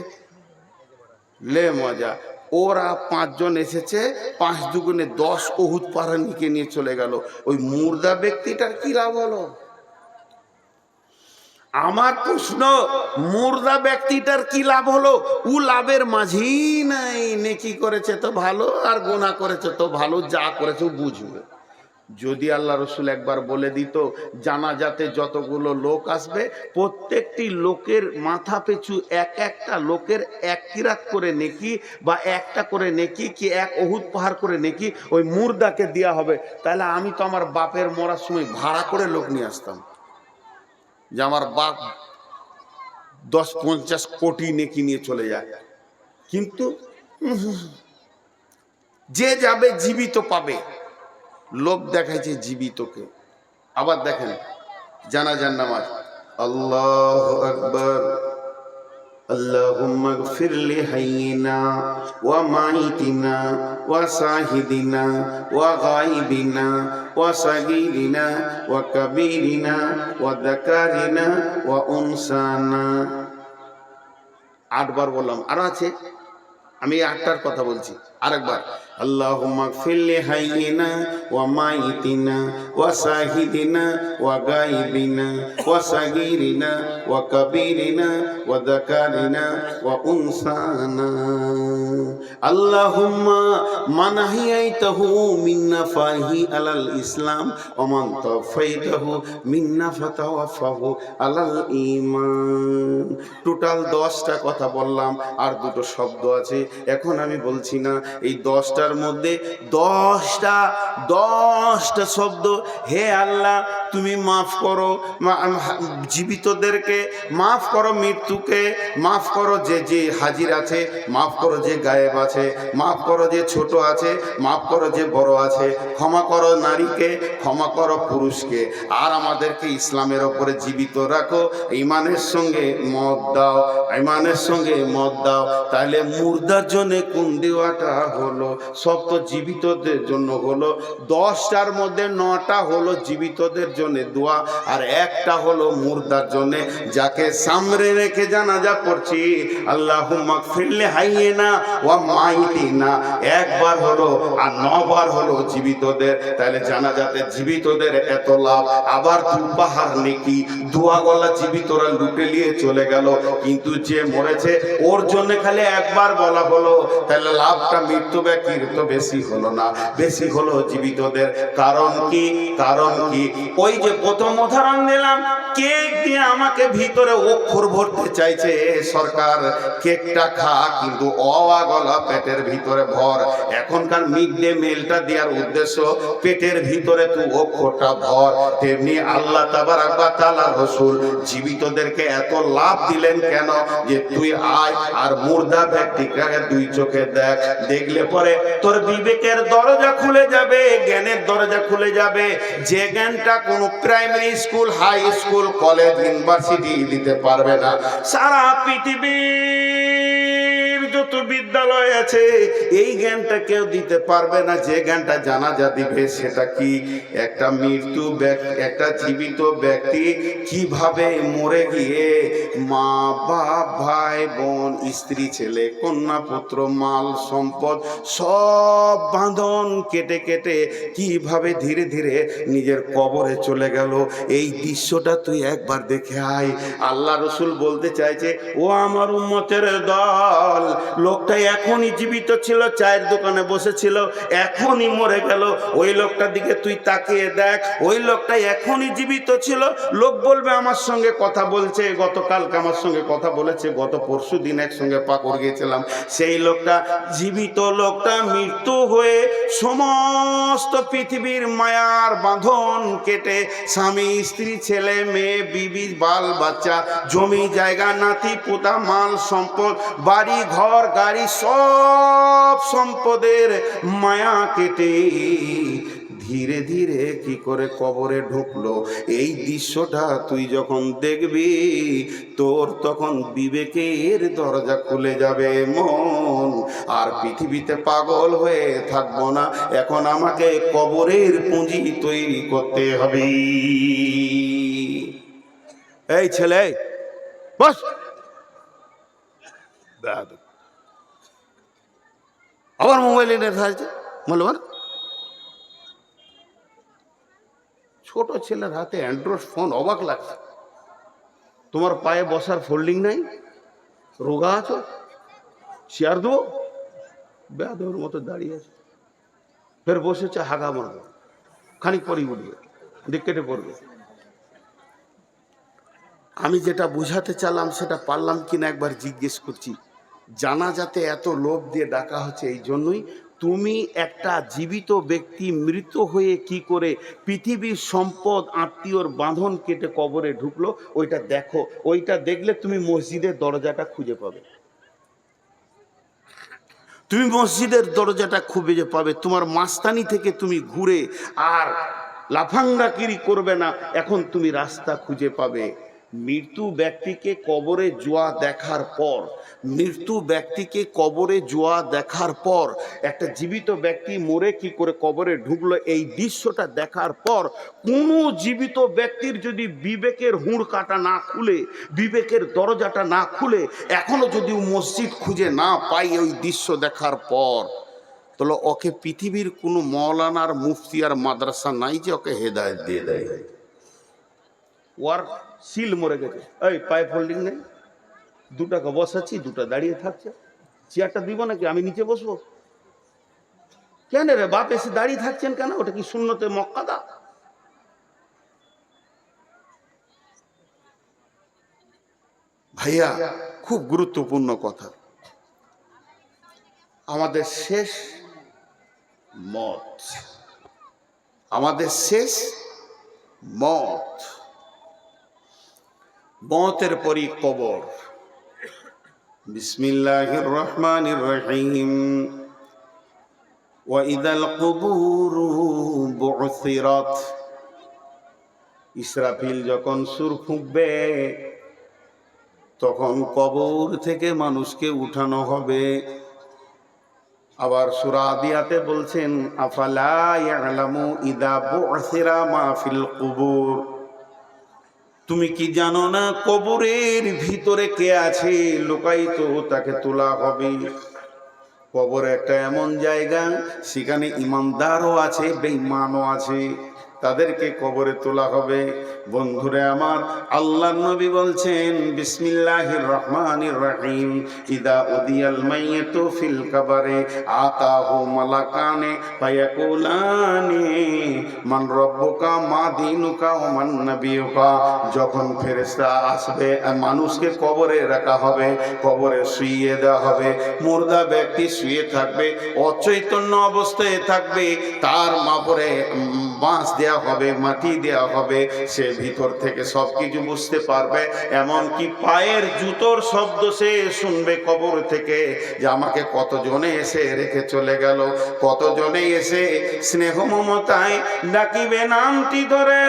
Speaker 1: লে মজা। ওরা 5 জন এসেছে, 5 দুগুণে 10 উহুদ পাহাড় নিকে নিয়ে চলে গেল। ওই মুর্দা ব্যক্তিটার কি লাভ হলো? আমার প্রশ্ন, মুর্দা ব্যক্তিটার কি লাভ হলো? ও লাভের মাঝেই নাই। নেকি করেছে তো ভালো, আর গুনাহ করেছে তো ভালো, যা করেছে বুঝবে। যদি আল্লাহ রসুল একবার বলে দিত জানাজাতে যতগুলো লোক আসবে, প্রত্যেকটি লোকের মাথা পিছু একটা লোকের 1 কিরাত করে নেকি, বা একটা করে নেকি কি 1 উহুদ পাহাড় করে নেকি ওই মুর্দাকে দেওয়া হবে, তাহলে আমি তো আমার বাপের মরার সময় ভাড়া করে লোক নিয়ে আসতাম, যে আমার বাপ 10-50 কোটি নেকি নিয়ে চলে যায়। কিন্তু যে যাবে জীবিত পাবে, লোক দেখাইছে জীবিতকে। আবার দেখেন জানাজার নামাজ, আল্লাহু আকবার, আল্লাহুম্মা গফির লি হাইয়িনা ওয়া মাইতিনা ওয়া শাহিদিনা ওয়া গায়িবিনা ওয়া সাগীরিনা ওয়া কাবীরিনা ওয়া যাকারিনা ওয়া উনসানা। 8 বার বললাম, আর আছে, আমি 8টার কথা বলছি আরেকবার। আল্লাহুম্মা গফির লি হাইয়িনা ওয়া মাইতিনা ওয়া শাহিদিনা ওয়া গায়িবিনা ওয়া সাগীরিনা ওয়া কাবীরিনা ওয়া যাকারিনা ওয়া উনসানা। আল্লাহুম্মা মান আহইয়াইতাহু মিন্না ফাহি আলাল ইসলাম ওয়া মান তাওফাইতাহু মিন্না ফাতাওয়াফাহু আলাল ঈমান। টোটাল 10টা কথা বললাম, আর 2টো শব্দ আছে, এখন আমি বলছি না। এই 10টা 10টার মধ্যে 10টা শব্দ, হে আল্লাহ তুমি মাফ করো জীবিতদেরকে, মাফ করো মৃত্যুকে, মাফ করো যে যে হাজির আছে, মাফ করো যে গায়েব আছে, মাফ করো যে ছোট আছে, মাফ করো যে বড় আছে, ক্ষমা করো নারীকে, ক্ষমা করো পুরুষকে, আর আমাদেরকে ইসলামের ওপরে জীবিত রাখো, ইমানের সঙ্গে মত দাও, ইমানের সঙ্গে মত দাও। তাহলে মুর্দার জন্য কোন দেওয়াটা হলো? সব তো জীবিতদের জন্য হলো। 10টার মধ্যে 9টা হলো জীবিতদের জন্য দোয়া, আর একটা হলো মুর্দার জন্য, যাকে সামনে রেখে জানাজা পড়ছি আল্লাহুম্মা গফিরলি হাইয়িনা ওয়া মাইতিনা, একবার হলো, আর 9বার হলো জীবিতদের। তাহলে জানাজাতে জীবিতদের এত লাভ, আবার পাহাড় নেকি, দোয়া গলা জীবিতরা লুটে নিয়ে চলে গেল, কিন্তু যে মরেছে ওর জন্য খালি একবার বলা হলো, তাহলে লাভটা মৃত্যু ব্যক্তির তো বেশি হলো না, বেশি হলো জীবিতদের। কারণ কি? কারণ কি? ওই যে প্রথম উদাহরণ দিলাম, কেক দিয়ে আমাকে ভিতরে অক্ষর ভরতে চাইছে সরকার, কেকটা খা কিন্তু অওয়া গলা পেটের ভিতরে ভর। এখনকার মিড ডে মিলটা দেওয়ার উদ্দেশ্য পেটের ভিতরে তুই অক্ষরটা ভর। তেমনি আল্লাহ তাবারাক ওয়া তাআলা রাসূল জীবিতদেরকে এত লাভ দিলেন কেন? যে তুই আয় আর মুর্দা ব্যক্তিকে দুই চোখে দেখ, দেখলে পরে তোর বিবেকের দরজা খুলে যাবে, জ্ঞানের দরজা খুলে যাবে, যে জ্ঞানটা কোনো primary school, high school, college, university দিতে পারবে না। সারা পৃথিবীর যত বিদ্যালয় আছে এই জ্ঞানটা কেউ দিতে পারবে না। যে জ্ঞানটা জানাজা দিবে সেটা কি? একটা মৃত্যু ব্যক্তি, একটা জীবিত ব্যক্তি কিভাবে মরে গিয়ে মা বাপ, ভাই বোন, স্ত্রী, ছেলে, কন্যা, পুত্র, মাল সম্পদ সব বাঁধন কেটে কেটে কিভাবে ধীরে ধীরে নিজের কবরে চলে গেল, এই দৃশ্যটা তুই একবার দেখে আয়। আল্লাহ রসুল বলতে চাইছে, ও আমার উম্মতের দল, লোকটা এখনই জীবিত ছিল, চায়ের দোকানে বসেছিল, এখনই মরে গেল। ওই লোকটার দিকে তুই তাকিয়ে দেখ, ওই লোকটা এখনই জীবিত ছিল। লোক বলবে আমার সঙ্গে কথা বলছে, গতকালকে আমার সঙ্গে কথা বলেছে, গত পরশু দিন একসঙ্গে পাকড় গিয়েছিলাম। সেই লোকটা জীবিত, লোকটা মৃত্যু হয়ে সমস্ত পৃথিবীর মায়ার বাঁধন কেটে স্বামী, স্ত্রী, ছেলে, মেয়ে, বিবি, বাল বাচ্চা, জমি জায়গা, নাতি পোতা, মাল সম্পদ, বাড়ি ঘর গাড়ি, সব সম্পদের মায়া কেটে ধীরে ধীরে কি করে কবরে ঢুকলো, এই দৃশ্যটা তুই যখন দেখবি তোর তখন বিবেকের দরজা খুলে যাবে মন, আর পৃথিবীতে পাগল হয়ে থাকবো না। এখন আমাকে কবরের পুঁজি তৈরি করতে হবে। এই ছেলে বস, আবার মোবাইল এনে থাকছে, বলবার ছোট ছেলের হাতে অ্যান্ড্রয়েড ফোন, অবাক লাগছে। তোমার পায়ে বসার ফোল্ডিং নাই, রোগা আছো, চেয়ার দেবো, বেয়াদবের মতো দাঁড়িয়ে আছে, ফের বসেছে, হাগা মারবে, খানিক পরেই উঠবে, দিক কেটে পড়বে। আমি যেটা বুঝাতে চালাম সেটা পারলাম কিনা একবার জিজ্ঞেস করছি। জানাজাতে এত লোভ দিয়ে ডাকা হচ্ছে এই জন্যই, তুমি একটা জীবিত ব্যক্তি মৃত হয়ে কি করে পৃথিবীর সম্পদ, আত্মীয়র বাঁধন কেটে কবরে ঢুকলো, ওইটা দেখো। ওইটা দেখলে তুমি মসজিদের দরজাটা খুঁজে পাবে, তুমি মসজিদের দরজাটা খুঁজে পাবে। তোমার মাস্তানি থেকে তুমি ঘুরে আর লাফাঙ্গাকিরি করবে না, এখন তুমি রাস্তা খুঁজে পাবে। মৃত্যু ব্যক্তিকে কবরে জোয়া দেখার পর, মৃত্যু ব্যক্তিকে কবরে জোয়া দেখার পর, একটা জীবিত ব্যক্তি মরে কি করে কবরে ঢুকলো, এই দৃশ্যটা দেখার পর কোনো জীবিত ব্যক্তির যদি বিবেকের হুঁড় কাটা না খুলে, বিবেকের দরজাটা না খুলে, এখনো যদি মসজিদ খুঁজে না পাই ওই দৃশ্য দেখার পর, তাহলে ওকে পৃথিবীর কোনো মৌলানার, মুফতি আর মাদ্রাসা নাই যে ওকে হেদায়েত দিয়ে দেয়। ওর সিল মরে গেছে, এই পায়ে ফোল্ডিং নেই, দুটাকে বসাচ্ছি, দুটা দাঁড়িয়ে থাকছে, চেয়ারটা দিব নাকি, আমি নিচে বসবো কেন রে বাপ, এসে দাঁড়িয়ে থাকছেন কেন? ওটা কি সুন্নতে মক্কাদা? ভাইয়া খুব গুরুত্বপূর্ণ কথা। আমাদের শেষ মত, আমাদের শেষ মত। মতের পরই কবর। বিসমিল্লাহির রহমানির রহিম। ওয়া ইদাল কুবুরু বু'সিরাত। ইসরাফিল যখন সুর ফুঁকবে তখন কবর থেকে মানুষকে উঠানো হবে। আবার সূরা আদিয়াতে বলছেন, আফালা ইয়ালামু ইদা বু'সিরা মা ফিল কুবুর। তুমি কি জানো না কবরের ভিতরে কে আছে লুকায়িত, তাকে তোলা হবে। কবর একটা এমন জায়গা, সেখানে ইমানদারও আছে, বেঈমানও আছে, তাদেরকে কবরে তোলা হবে। বন্ধুরে আমার, আল্লাহর নবী বলছেন বিসমিল্লাহির রহমানির রহিম, ইদা উদিয়াল মাইয়িতু ফিল কবরে আতাহু মালাকানে ফায়াকুলানি মান রাব্বুকা মা দীনুকা ওয়া মান নাবিয়ুকা। যখন ফেরেশতা আসবে, মানুষকে কবরে রাখা হবে, কবরে শুইয়ে দেওয়া হবে। মুর্দা ব্যক্তি শুয়ে থাকবে, অচৈতন্য অবস্থায় থাকবে, তার মাপরে বাঁশ দেওয়া হবে, মাটি দেওয়া হবে, সে ভিতর থেকে সবকিছু বুঝতে পারবে। এমনকি পায়ের জুতোর শব্দ সে শুনবে কবর থেকে, যে আমাকে কতজনে এসে রেখে চলে গেল, কতজনে এসে স্নেহ মমতায় ডাকিবে নামটি ধরে,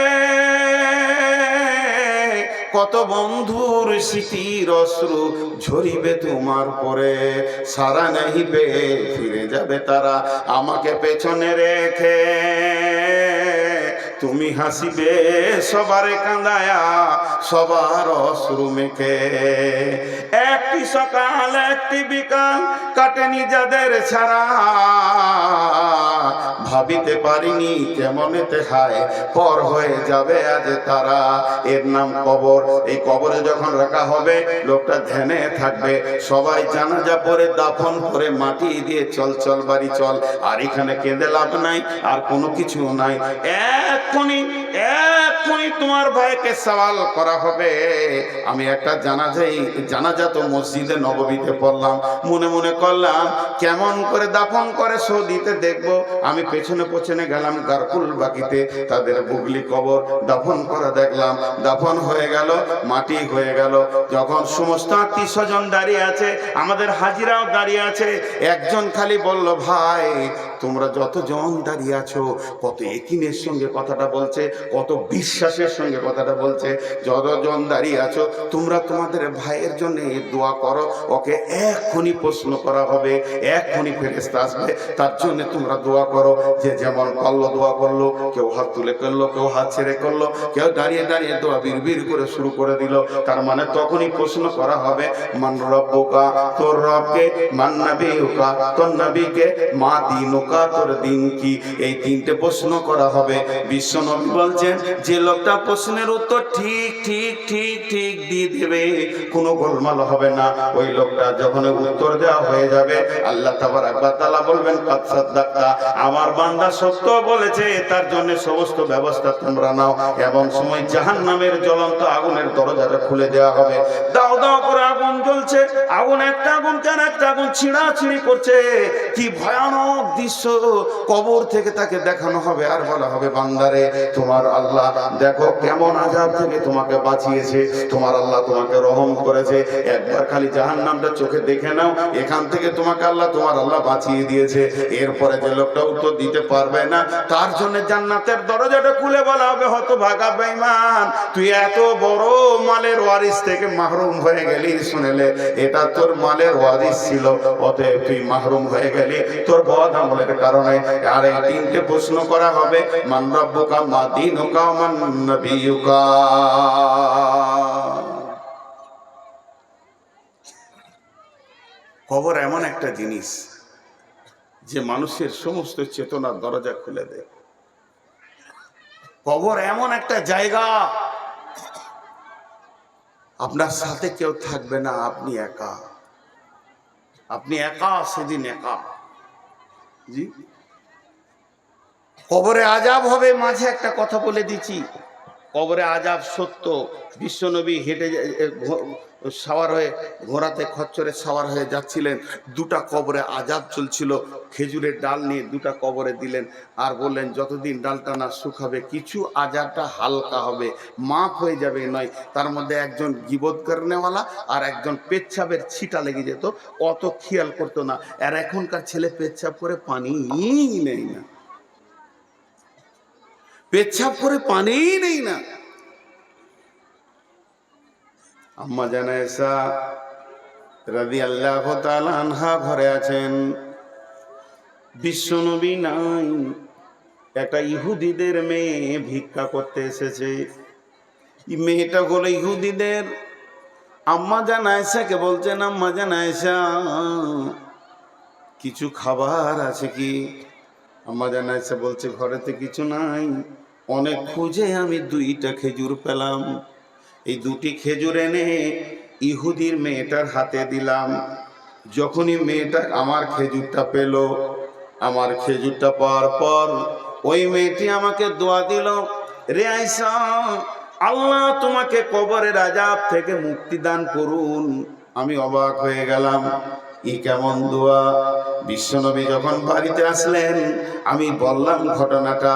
Speaker 1: কত বন্ধুর স্মৃতির অশ্রু ঝরিবে তোমার পরে। সারা নাহিবে ফিরে যাবে তারা আমাকে পেছনে রেখে, তুমি হাসিবে সবার কাঁদায়া সবার অশ্রু মেখে। একটি সকাল একটি বিকাল কাটেনি যাদের ছাড়া, ভাবিতে পারিনি কেমনেতে হায় পর হয়ে যাবে আজ তারা। এর নাম কবর। এই কবরে যখন রাখা হবে, লোকটা ধ্যানে থাকবে, সবাই জানাজা পরে দাফন করে মাটি দিয়ে চল চল বাড়ি চল, আর এখানে কেঁদে লাভ নাই, আর কোনো কিছু নাই। এক্ষুনি তোমার ভাইকে সওয়াল করা হবে। আমি একটা জানাজা তো মসজিদে নববীতে পড়লাম, মনে মনে করলাম কেমন করে দাফন করে সৌদিতে দেখবো। আমি পেছনে পেছনে গেলাম গারকুল বাকিতে, তাদের বুগলি কবর দাফন করা দেখলাম। দাফন হয়ে গেল, মাটি হয়ে গেল। যখন সমস্ত আত্মীয় স্বজন দাঁড়িয়ে আছে, আমাদের হাজিরাও দাঁড়িয়ে আছে, একজন খালি বলল, ভাই তোমরা যতজন দাঁড়িয়ে আছো, কত একিনের সঙ্গে কথাটা বলছে, কত বিশ্বাসের সঙ্গে কথাটা বলছে। যতজন দাঁড়িয়ে আছো, তোমরা তোমাদের ভাইয়ের জন্য দোয়া করো, ওকে এক্ষুনি প্রশ্ন করা হবে, এক্ষুনি ফেরেশতা আসবে, তার জন্য তোমরা দোয়া করো। যে যেমন পারলো দোয়া করলো, কেউ হাত তুলে করলো, কেউ হাত ছেড়ে করলো, কেউ দাঁড়িয়ে দাঁড়িয়ে দোয়া বিড়বিড় করে শুরু করে দিল। তার মানে তখনই প্রশ্ন করা হবে, মান রব্বুকা, তোর রবকে, মান নাবিয়ুকা, তোর নবীকে, মা দীনুকা, তোর দিন কি। এই তিনটে প্রশ্ন করা হবে। বিশ্ব নবী বলছেন, যে লোকটা প্রশ্নের উত্তর ঠিক ঠিক ঠিক ঠিক দিয়ে দেবে, কোনো গোলমাল হবে না, ওই লোকটা যখন উত্তর দেওয়া হয়ে যাবে, আল্লাহ তাবারাক ওয়া তাআলা বলবেন, কাদ সাদ্দাকতা, আমার বান্দা সত্য বলেছে, তার জন্য সমস্ত ব্যবস্থা তোমরা নাও। এমন সময় জাহান্নামের জ্বলন্ত আগুনের দরজাটা খুলে দেওয়া হবে। দাও দাও করে আগুন জ্বলছে, আগুন একটা আগুন কেন একটা আগুন ছিঁড়াছিঁড়ি করছে। কি ভয়ানক দৃশ্য কবর থেকে তাকে দেখানো হবে, আর বলা হবে, বান্দারে তোমার আল্লাহ দেখো কেমন আযাব থেকে তোমাকে বাঁচিয়েছে, তোমার আল্লাহ তোমাকে রহম করেছে, একবার খালি জাহান্নামটা চোখে দেখে নাও, এখান থেকে তোমাকে তোমার আল্লাহ বাঁচিয়ে দিয়েছে। এরপরে যে লোকটা উত্তর দিতে পারবে না, তার জন্য জান্নাতের দরজাটা খুলে বলা হবে, হতভাগা বেঈমান, তুই এত বড় মালের ওয়ারিস থেকে মাহরুম হয়ে গেলি, শুনেলে এটা তোর মালের ওয়ারিস ছিল, অতএব তুই মাহরুম হয়ে গেলি তোর বদ আমলের কারণে। আর এই তিনটে প্রশ্ন করা হবে, মান রাব্বুকা, মা দীনুকা, মান নাবিয়ুকা। কবর এমন একটা জিনিস যে মানুষের সমস্ত চেতনার দরজা খুলে দেয়। কবর এমন একটা জায়গা, আপনার সাথে কেউ থাকবে না, আপনি একা, আপনি একা, সেদিন একা। জি, কবরে আযাব হবে। মাঝে একটা কথা বলে দিচ্ছি, কবরে আযাব সত্য। বিশ্বনবী হেঁটে সাওয়ার হয়ে ঘোড়াতে খচ্চরে সাওয়ার হয়ে যাচ্ছিলেন, দুটা কবরে আযাব চলছিল। খেজুরের ডাল নিয়ে দুটা কবরে দিলেন আর বললেন যতদিন ডালটা না শুকাবে কিছু আযাবটা হালকা হবে, মাফ হয়ে যাবে নয়। তার মধ্যে একজন গীবত করনেওয়ালা আর একজন পেচ্ছাপের ছিটা লেগে যেত, অত খেয়াল করতো না। আর এখনকার ছেলে পেচ্ছাপ করে পানি নেই না, পেচ্ছাপ করে পানি নেই না। আম্মা জান আয়েশা রাদিয়াল্লাহু তাআলা আনহা ঘরে আছেন, বিশ্বনবী নাই। একটা ইহুদিদের মেয়ে ভিক্ষা করতে এসেছে। মেয়েটা হলো ইহুদিদের। আম্মা জান আয়েশাকে বলছেন, আম্মা জান আয়েশা কিছু খাবার আছে কি? আম্মা জান আয়েশা বলছে ঘরেতে কিছু নাই। অনেক খুঁজে আমি দুইটা খেজুর পেলাম, এই দুটি খেজুর এনে ইহুদির মেয়েটার হাতে দিলাম। যখনই মেয়েটা আমার খেজুরটা পেল, আমার খেজুরটা পাওয়ার পর ওই মেয়েটি আমাকে দোয়া দিল, রে আয়েশা আল্লাহ তোমাকে কবরের আযাব থেকে মুক্তি দান করুন। আমি অবাক হয়ে গেলাম, ই কেমন দোয়া! বিশ্বনবী যখন বাড়িতে আসলেন আমি বললাম ঘটনাটা,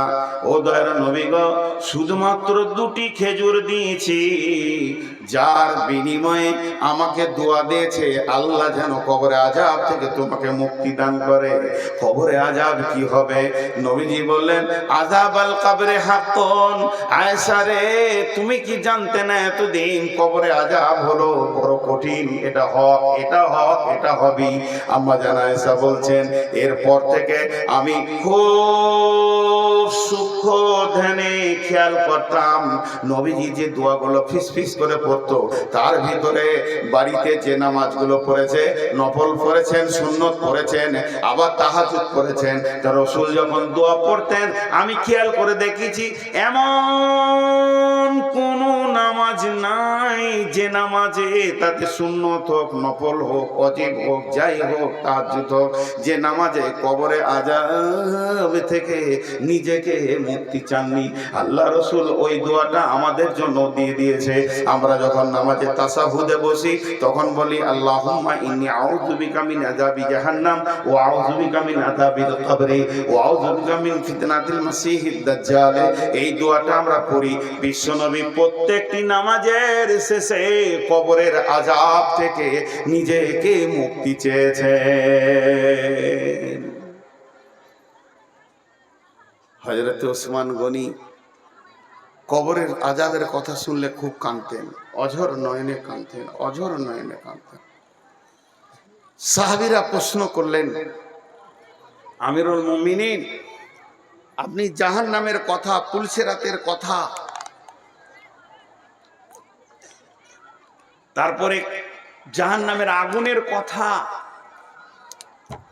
Speaker 1: ও দয়ার নবী গো, শুধুমাত্র দুটি খেজুর দিয়েছি, যার বিনিময়ে আমাকে দোয়া দিয়েছে আল্লাহ যেন কবরে আযাব থেকে তোমাকে মুক্তি দান করে। কবরে আযাব কি হবে? নবীজি বললেন আযাব আল কবরে হাক্কুন। আয়েশা রে, তুমি কি জানতে না এতদিন কবরে আযাব হলো বড় কঠিন, এটা হক, এটা হক, এটা হবি। আম্মা জান আয়েশা বলছেন এরপর থেকে আমি খুব সূক্ষ্ম ধ্যানে খেয়াল করতাম নবীজি যে দোয়াগুলো ফিস ফিস করে পড়তো, তার ভিতরে বাড়িতে যে নামাজগুলো পড়েছে, নফল পড়েছেন, সুন্নত পড়েছেন, আবার তাহাজ্জুদ পড়েছেন, তার রাসূল যখন দোয়া পড়তেন আমি খেয়াল করে দেখেছি এমন কোন নামাজ নাই যে নামাজে তাতে সুন্নত হোক, নফল হোক, ওয়াজিব হোক, যাই হোক, তাহাজ্জুদ হোক, যে নামাজে কবরে আযাব থেকে নিজেকে মুক্তি চাননি। আল্লাহ রাসূল ওই দোয়াটা আমাদের জন্য দিয়ে দিয়েছে। আমরা যখন নামাজে তাশাহুদে বসি তখন বলি আল্লাহুম্মা ইন্নী আউযু বিকা মিন আযাবি জাহান্নাম ওয়া আউযু বিকা মিন আযাবিল কবরি ওয়া আউযু বিকা মিন ফিতনাতিল মাসীহিদ দাজ্জাল। এই দোয়াটা আমরা পড়ি। বিশ্বনবী প্রত্যেকটি নামাজের শেষে কবরের আযাব থেকে নিজেকে মুক্তি চেয়েছেন। হযরত ওসমান গনি কবরের আযাবের কথা শুনলে খুব কাঁদতেন, অঝর নয়নে কাঁদতেন, অঝর নয়নে কাঁদতেন। সাহাবীরা প্রশ্ন করলেন, আমিরুল মুমিনিন, আপনি জাহান্নামের কথা, পুলসিরাতের কথা, তারপরে জাহান্নামের আগুনের কথা,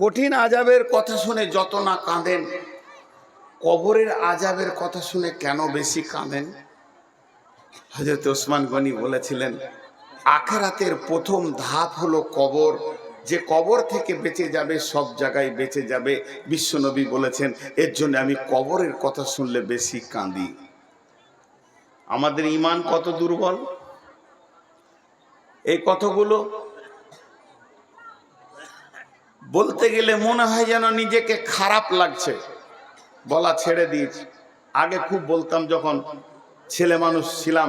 Speaker 1: কঠিন আযাবের কথা শুনে যত না কাঁদেন, কবরের আযাবের কথা শুনে কেন বেশি কাঁদেন? হযরত ওসমান গনি বলেছিলেন আখিরাতের প্রথম ধাপ হলো কবর। যে কবর থেকে বেঁচে যাবে সব জায়গায় বেঁচে যাবে, বিশ্বনবী বলেছেন। এর জন্য আমি কবরের কথা শুনলে বেশি কাঁদি। আমাদের ঈমান কত দুর্বল! এই কথাগুলো বলতে গেলে মনে হয় যেন নিজেকে খারাপ লাগছে, বলা ছেড়ে দিয়েছি। আগে খুব বলতাম, যখন ছেলে মানুষ ছিলাম,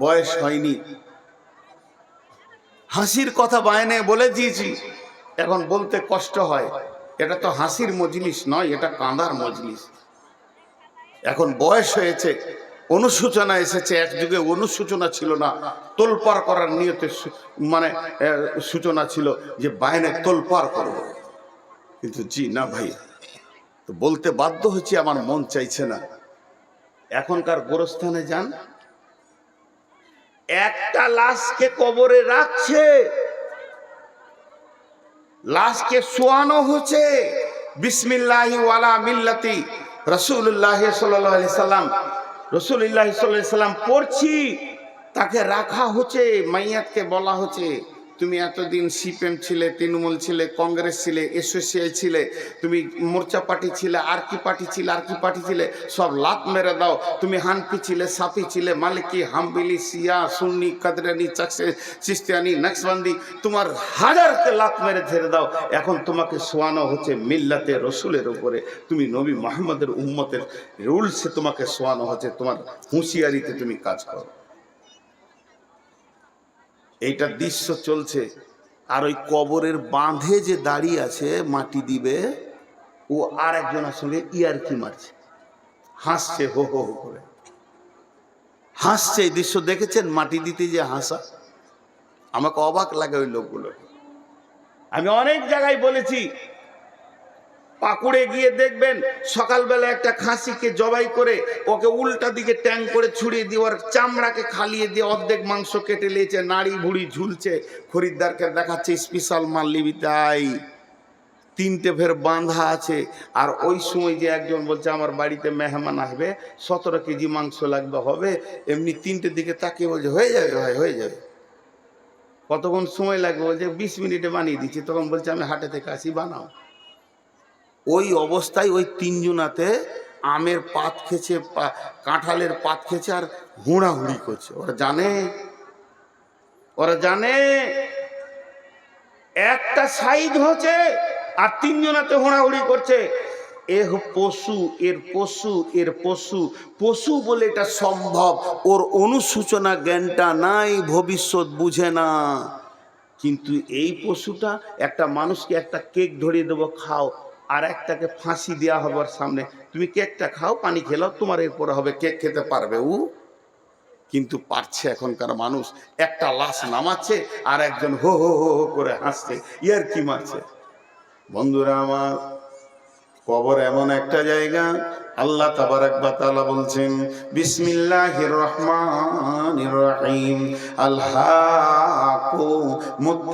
Speaker 1: বয়স হয়নি, হাসির কথা বায়নে বলে দিয়েছি, এখন বলতে কষ্ট হয়। এটা তো হাসির মজলিস নয়, এটা কাঁদার মজলিস। এখন বয়স হয়েছে, অনুশোচনা এসেছে। এক যুগে অনুশোচনা ছিল না, তোলপাড় করার নিয়তে মানে সূচনা ছিল যে বায়নে তোলপাড় করবো। কিন্তু জি না ভাই, তো বলতে বাধ্য হচ্ছে, আমার মন চাইছে না। এখনকার গোরস্থানে যান, একটা লাশকে কবরে রাখছে, লাশকে শোয়ানো হচ্ছে, বিসমিল্লাহি ওয়ালা মিল্লাতি রাসূলুল্লাহ সাল্লাল্লাহু আলাইহি সাল্লাম, রাসূলুল্লাহ সাল্লাল্লাহু আলাইহি সাল্লাম পড়ছি, তাকে রাখা হচ্ছে, মাইয়াতকে বলা হচ্ছে তুমি এতদিন সিপিএম ছিলে, তৃণমূল ছিলে, কংগ্রেস ছিলে, এসোসিয়াই ছিলে, তুমি মোর্চা পার্টি ছিলে, আর কি পার্টি ছিলে, আর কি পার্টি ছিলে, সব লাত মেরে দাও। তুমি হানফি ছিলে, সাফি ছিলে, মালিকি, হাম্বিলি, শিয়া, সুন্নি, কাদরানি, চিশতিয়ানি, নকশবন্দি, তোমার হাজারকে লাত মেরে ছেড়ে দাও। এখন তোমাকে শোয়ানো হচ্ছে মিল্লাতে রসুলের উপরে, তুমি নবী মুহাম্মদের উম্মতের রুলসে তোমাকে শোয়ানো হচ্ছে, তোমার হুঁশিয়ারিতে তুমি কাজ করো। এইটা দৃশ্য চলছে। আর ওই কবরের বাঁধে যে দাঁড়িয়ে আছে মাটি দিবে, ও আর একজনের সঙ্গে ইয়ারকি মারছে, হাসছে, হো হো হো করে হাসছে। এই দৃশ্য দেখেছেন? মাটি দিতে যে হাসা, আমাকে অবাক লাগে ওই লোকগুলো। আমি অনেক জায়গায় বলেছি, পাকুড়ে গিয়ে দেখবেন সকালবেলা একটা খাসিকে জবাই করে ওকে উল্টা দিকে ট্যাং করে ছুড়িয়ে দিয়ে ওর চামড়াকে খালিয়ে দিয়ে অর্ধেক মাংস কেটে নিয়েছে, নাড়ি ভুড়ি ঝুলছে, খরিদ্দারকে দেখাচ্ছে স্পেশাল মাল নিবি তাই। 3টে ফের বাঁধা আছে। আর ওই সময় যে একজন বলছে আমার বাড়িতে মেহমান আসবে, 17 কেজি মাংস লাগবে, হবে এমনি 3টের দিকে তাকিয়ে বলছে হয়ে যাবে ভাই, হয়ে যাবে। কতক্ষণ সময় লাগবে? বলছে 20 মিনিটে বানিয়ে দিচ্ছি। তখন বলছে আমি হাটে থেকে আসি, বানাও। ওই অবস্থায় ওই 3 জনাতে আমের পাত খেছে, কাঁঠালের পাত খেছে আর হুড়াহুড়ি করছে। ওরা জানে, ওরা জানে একটা সাইড হচ্ছে আর 3 জনাতে হুড়াহুড়ি করছে। এ পশু, এর পশু, এর পশু। পশু বলে এটা সম্ভব, ওর অনুসূচনা জ্ঞানটা নাই, ভবিষ্যৎ বুঝে না। কিন্তু এই পশুটা একটা মানুষকে একটা কেক ধরিয়ে দেবো, খাও, আর একটাকে ফাঁসি দেওয়া হবে ওর সামনে, তুমি কেকটা খাও, পানি খেলাও, তোমার এরপরে হবে, কেক খেতে পারবে ও? কিন্তু পারছে এখনকার মানুষ। একটা লাশ নামাচ্ছে আর একজন হো হো হো হো করে হাসছে, ইয়ার কি মারছে। বন্ধুরা আমার, কবর এমন একটা জায়গা, আল্লাহ তাবারক ওয়া তাআলা বলছেন বিসমিল্লাহির রহমানির রহিম, আলহাকুমুত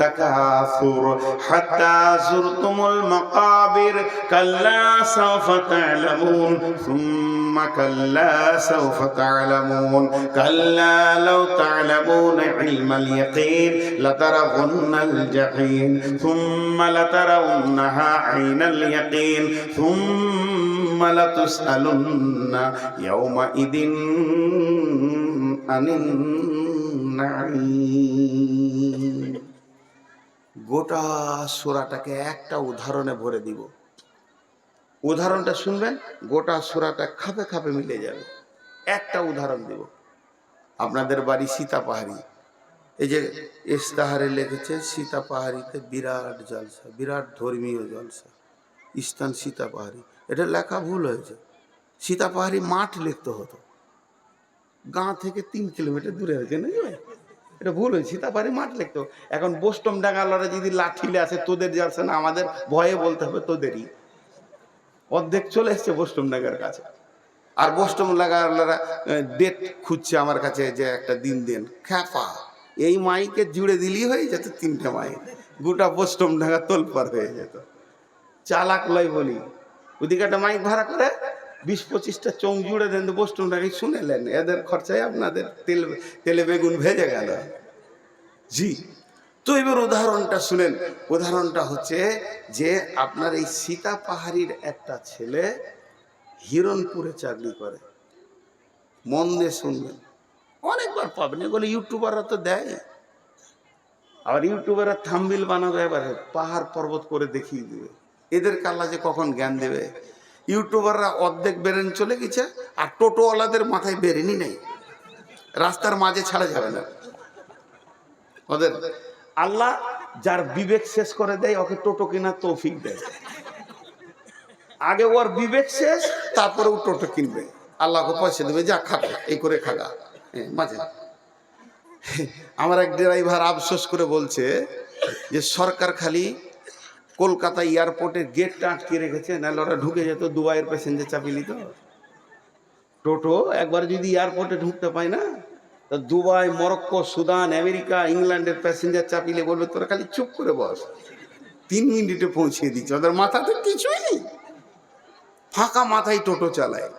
Speaker 1: তাকাসুর হাত্তা যুরতুমুল মাকাবির, কাল্লা সাওফা তা'লামুন সুম্মা কাল্লা সাওফা তা'লামুন, কাল্লা লাউ তা'লামুনা ইলমাল ইয়াকিন লাতারাউন্নাল জাহিম সুম্মা লাতারাউন্নাহা আইনাল ইয়াকিন সুম্মা লাতুসআলুন্না ইয়াওমাইদিন আনিন নাঈম। গোটা সূরাটাকে একটা উদাহরণে ভরে দিব। উদাহরণটা শুনবেন, গোটা সূরাটা খাপে খাপে মিলে যাবে। একটা উদাহরণ দেব। আপনাদের বাড়ি সীতাপাহাড়ি, এই যে ইস্তাহারে লিখেছে সীতাপাহাড়িতে বিরাট জলসা, বিরাট ধর্মীয় জলসা, স্থান সীতাপাহাড়ি। এটা লেখা ভুল হয়েছে, সীতাপাহাড়ি মাঠ লিখতে হতো, গাঁ থেকে 3 কিলোমিটার দূরে হয়েছে না, এটা ভুল হয়েছে, সীতাপাহাড়ি মাঠ লিখতো। এখন বোস্টম ডাঙ্গালরা যদি লাঠিলে আসে, তোদের যাচ্ছে না, আমাদের ভয়ে বলতে হবে তোদেরই। অর্ধেক চলে এসছে বোস্টম ডাঙ্গার কাছে, আর বোস্টম ডাঙ্গালরা ডেট খুঁজছে আমার কাছে যে একটা দিন দেন। খ্যাপা, এই মাইকে জুড়ে দিলেই হয়ে যেত 3টে মাইক, গোটা বোস্টম ডাঙ্গা তোলপার হয়ে যেত। চালাক লয় বলি, ওদিকে একটা মাইক ভাড়া করে 20-25টা চোখ জুড়ে দেন, তো বোস্টমটাকে শুনেলেন, এদের খরচায় আপনাদের তেলে বেগুন ভেজে গেল। জি, তো এবার উদাহরণটা শুনেন। উদাহরণটা হচ্ছে যে আপনার এই সীতাপাহাড়ির একটা ছেলে হিরণপুরে চাকরি করে। মন দিয়ে শুনবেন, অনেকবার পাবেন, এগুলো ইউটিউবাররা তো দেয়। আবার ইউটিউবাররা থাম্বনেল বানাবে, এবারে পাহাড় পর্বত করে দেখিয়ে দেবে। এদের কাল্লা যে কখন জ্ঞান দেবে। ইউটিউবাররা অর্ধেক বেরেন চলে গেছে, আর টোটোওয়ালাদের মাথায় বেরেনই নেই, রাস্তার মাঝে ছাড়া যাবে না ওদের। আল্লাহ যার বিবেক শেষ করে দেয়, ওকে টোটো কেনার তৌফিক দেয়। আগে ওর বিবেক শেষ, তারপরে ও টোটো কিনবে, আল্লাহকে পয়সা দেবে, যা খাবে এই করে খাগা মাঝে। আমার এক ড্রাইভার আফসোস করে বলছে যে সরকার খালি কলকাতা এয়ারপোর্টের গেটটা আটকে রেখেছে, নাহলে ওরা ঢুকে যেত, দুবাইয়ের প্যাসেঞ্জার চাপিয়ে নিত। টোটো একবার যদি এয়ারপোর্টে ঢুকতে পায় না, তো দুবাই, মরক্কো, সুদান, আমেরিকা, ইংল্যান্ডের প্যাসেঞ্জার চাপিলে বলবে তোরা খালি চুপ করে বস, 3 মিনিটে পৌঁছে দিচ্ছে। ওদের মাথাতে কিছুই নেই, ফাঁকা মাথায় টোটো চালায়।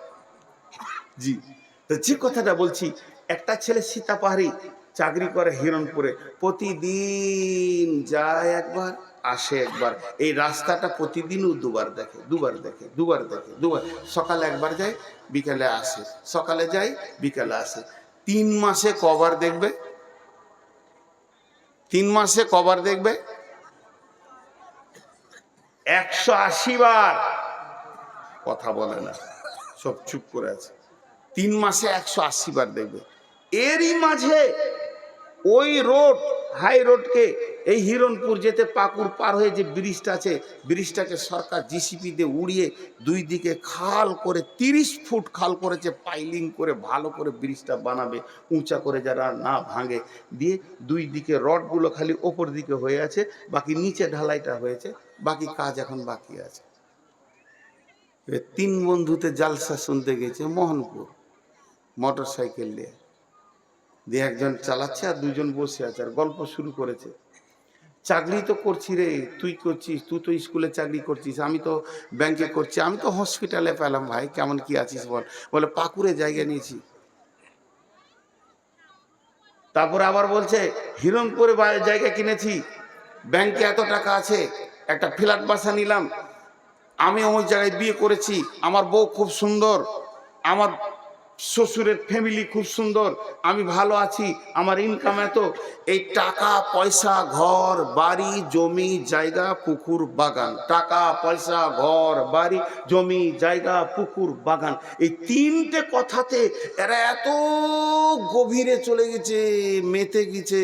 Speaker 1: জি, তো যে কথাটা বলছি, একটা ছেলে সীতাপাহাড়ি চাকরি করে হিরণপুরে, প্রতিদিন যায় একবার আসে একবার। এই রাস্তাটা প্রতিদিনও দুবার দেখে, দুবার দেখে, দুবার দেখে, দুবার। সকালে একবার যায়, বিকালে আসে, সকালে যায়, বিকালে আসে। 3 মাসে কবার দেখবে? 3 মাসে কবার দেখবে? 180 বার। কথা বলে না, সব চুপ করে আছে। 3 মাসে 180 বার দেখবে। এরই মাঝে ওই রোড, হাই রোডকে, এই হিরণপুর যেতে পাকুড় পার হয়ে যে ব্রিজটা আছে, ব্রিজটাকে সরকার জিসিপি দিয়ে উড়িয়ে দুই দিকে খাল করে 30 ফুট খাল করেছে, পাইলিং করে ভালো করে ব্রিজটা বানাবে, উঁচা করে যারা না ভাঙে দিয়ে। দুই দিকে রডগুলো খালি ওপর দিকে হয়ে আছে, বাকি নিচে ঢালাইটা হয়েছে, বাকি কাজ এখন বাকি আছে। 3 বন্ধুতে জালসা শুনতে গেছে মোহনপুর, মোটর সাইকেল নিয়ে। দিয়ে একজন চালাচ্ছে আর দুজন বসে আছে, আর গল্প শুরু করেছে। চাকরি তো করছি রে, তুই করছিস, তুই তো স্কুলে চাকরি করছিস, আমি তো ব্যাংকে করছি, আমি তো হসপিটালে পেলাম। ভাই কেমন কি আছিস বল? বলে পাকুড়ে জায়গা নিয়েছি। তারপরে আবার বলছে হিরণপুরে জায়গা কিনেছি, ব্যাংকে এত টাকা আছে, একটা ফ্ল্যাট বাসা নিলাম, আমি ওই জায়গায় বিয়ে করেছি, আমার বউ খুব সুন্দর, আমার শ্বশুরের ফ্যামিলি খুব সুন্দর, আমি ভালো আছি, আমার ইনকাম এত। এই টাকা পয়সা, ঘর বাড়ি, জমি জায়গা, পুকুর বাগান, টাকা পয়সা, ঘর বাড়ি, জমি জায়গা, পুকুর বাগান, এই 3টে কথাতে এরা এত গভীরে চলে গেছে, মেতে গেছে।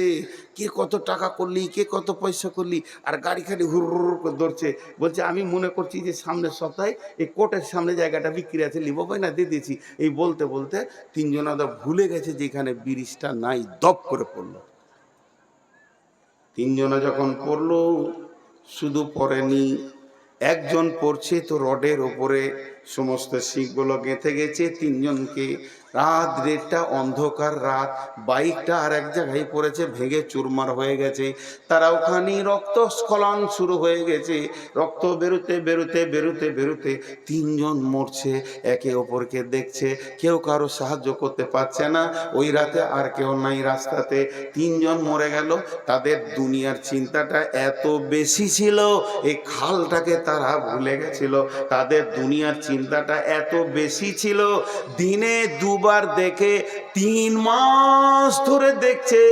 Speaker 1: কে কত টাকা করলি, কে কত পয়সা করলি, আর গাড়ি খালি হুর করে ধরছে। বলছে আমি মনে করছি যে সামনের সপ্তাহে এই কোর্টের সামনে জায়গাটা বিক্রি আছে, লিবো ভাই না, দিয়ে দিয়েছি। এই বলতে বলতে 3 জনা ভুলে গেছে যে এখানে ব্রিজটা নাই, দপ করে পড়লো। 3 জনা যখন পড়লো, শুধু পড়েনি, একজন পড়ছে তো রডের ওপরে সমস্ত শিখগুলো গেঁথে গেছে 3 জনকে। রাত 1:30, অন্ধকার রাত, বাইকটা আর এক জায়গায় পড়েছে, ভেঙে চুরমার হয়ে গেছে। তারা ওখানে রক্তস্খলন শুরু হয়ে গেছে, রক্ত বেরোতে বেরোতে বেরোতে বেরোতে 3 জন মরছে, একে অপরকে দেখছে, কেউ কারো সাহায্য করতে পারছে না। ওই রাতে আর কেউ নাই রাস্তাতে, 3 জন মরে গেল। তাদের দুনিয়ার চিন্তাটা এত বেশি ছিল, এই খালটাকে তারা ভুলে গেছিল। তাদের দুনিয়ার চিন্তাটা এত বেশি ছিল, দিনে 2 বার দেখে 3 মাস ধরে দেখছে,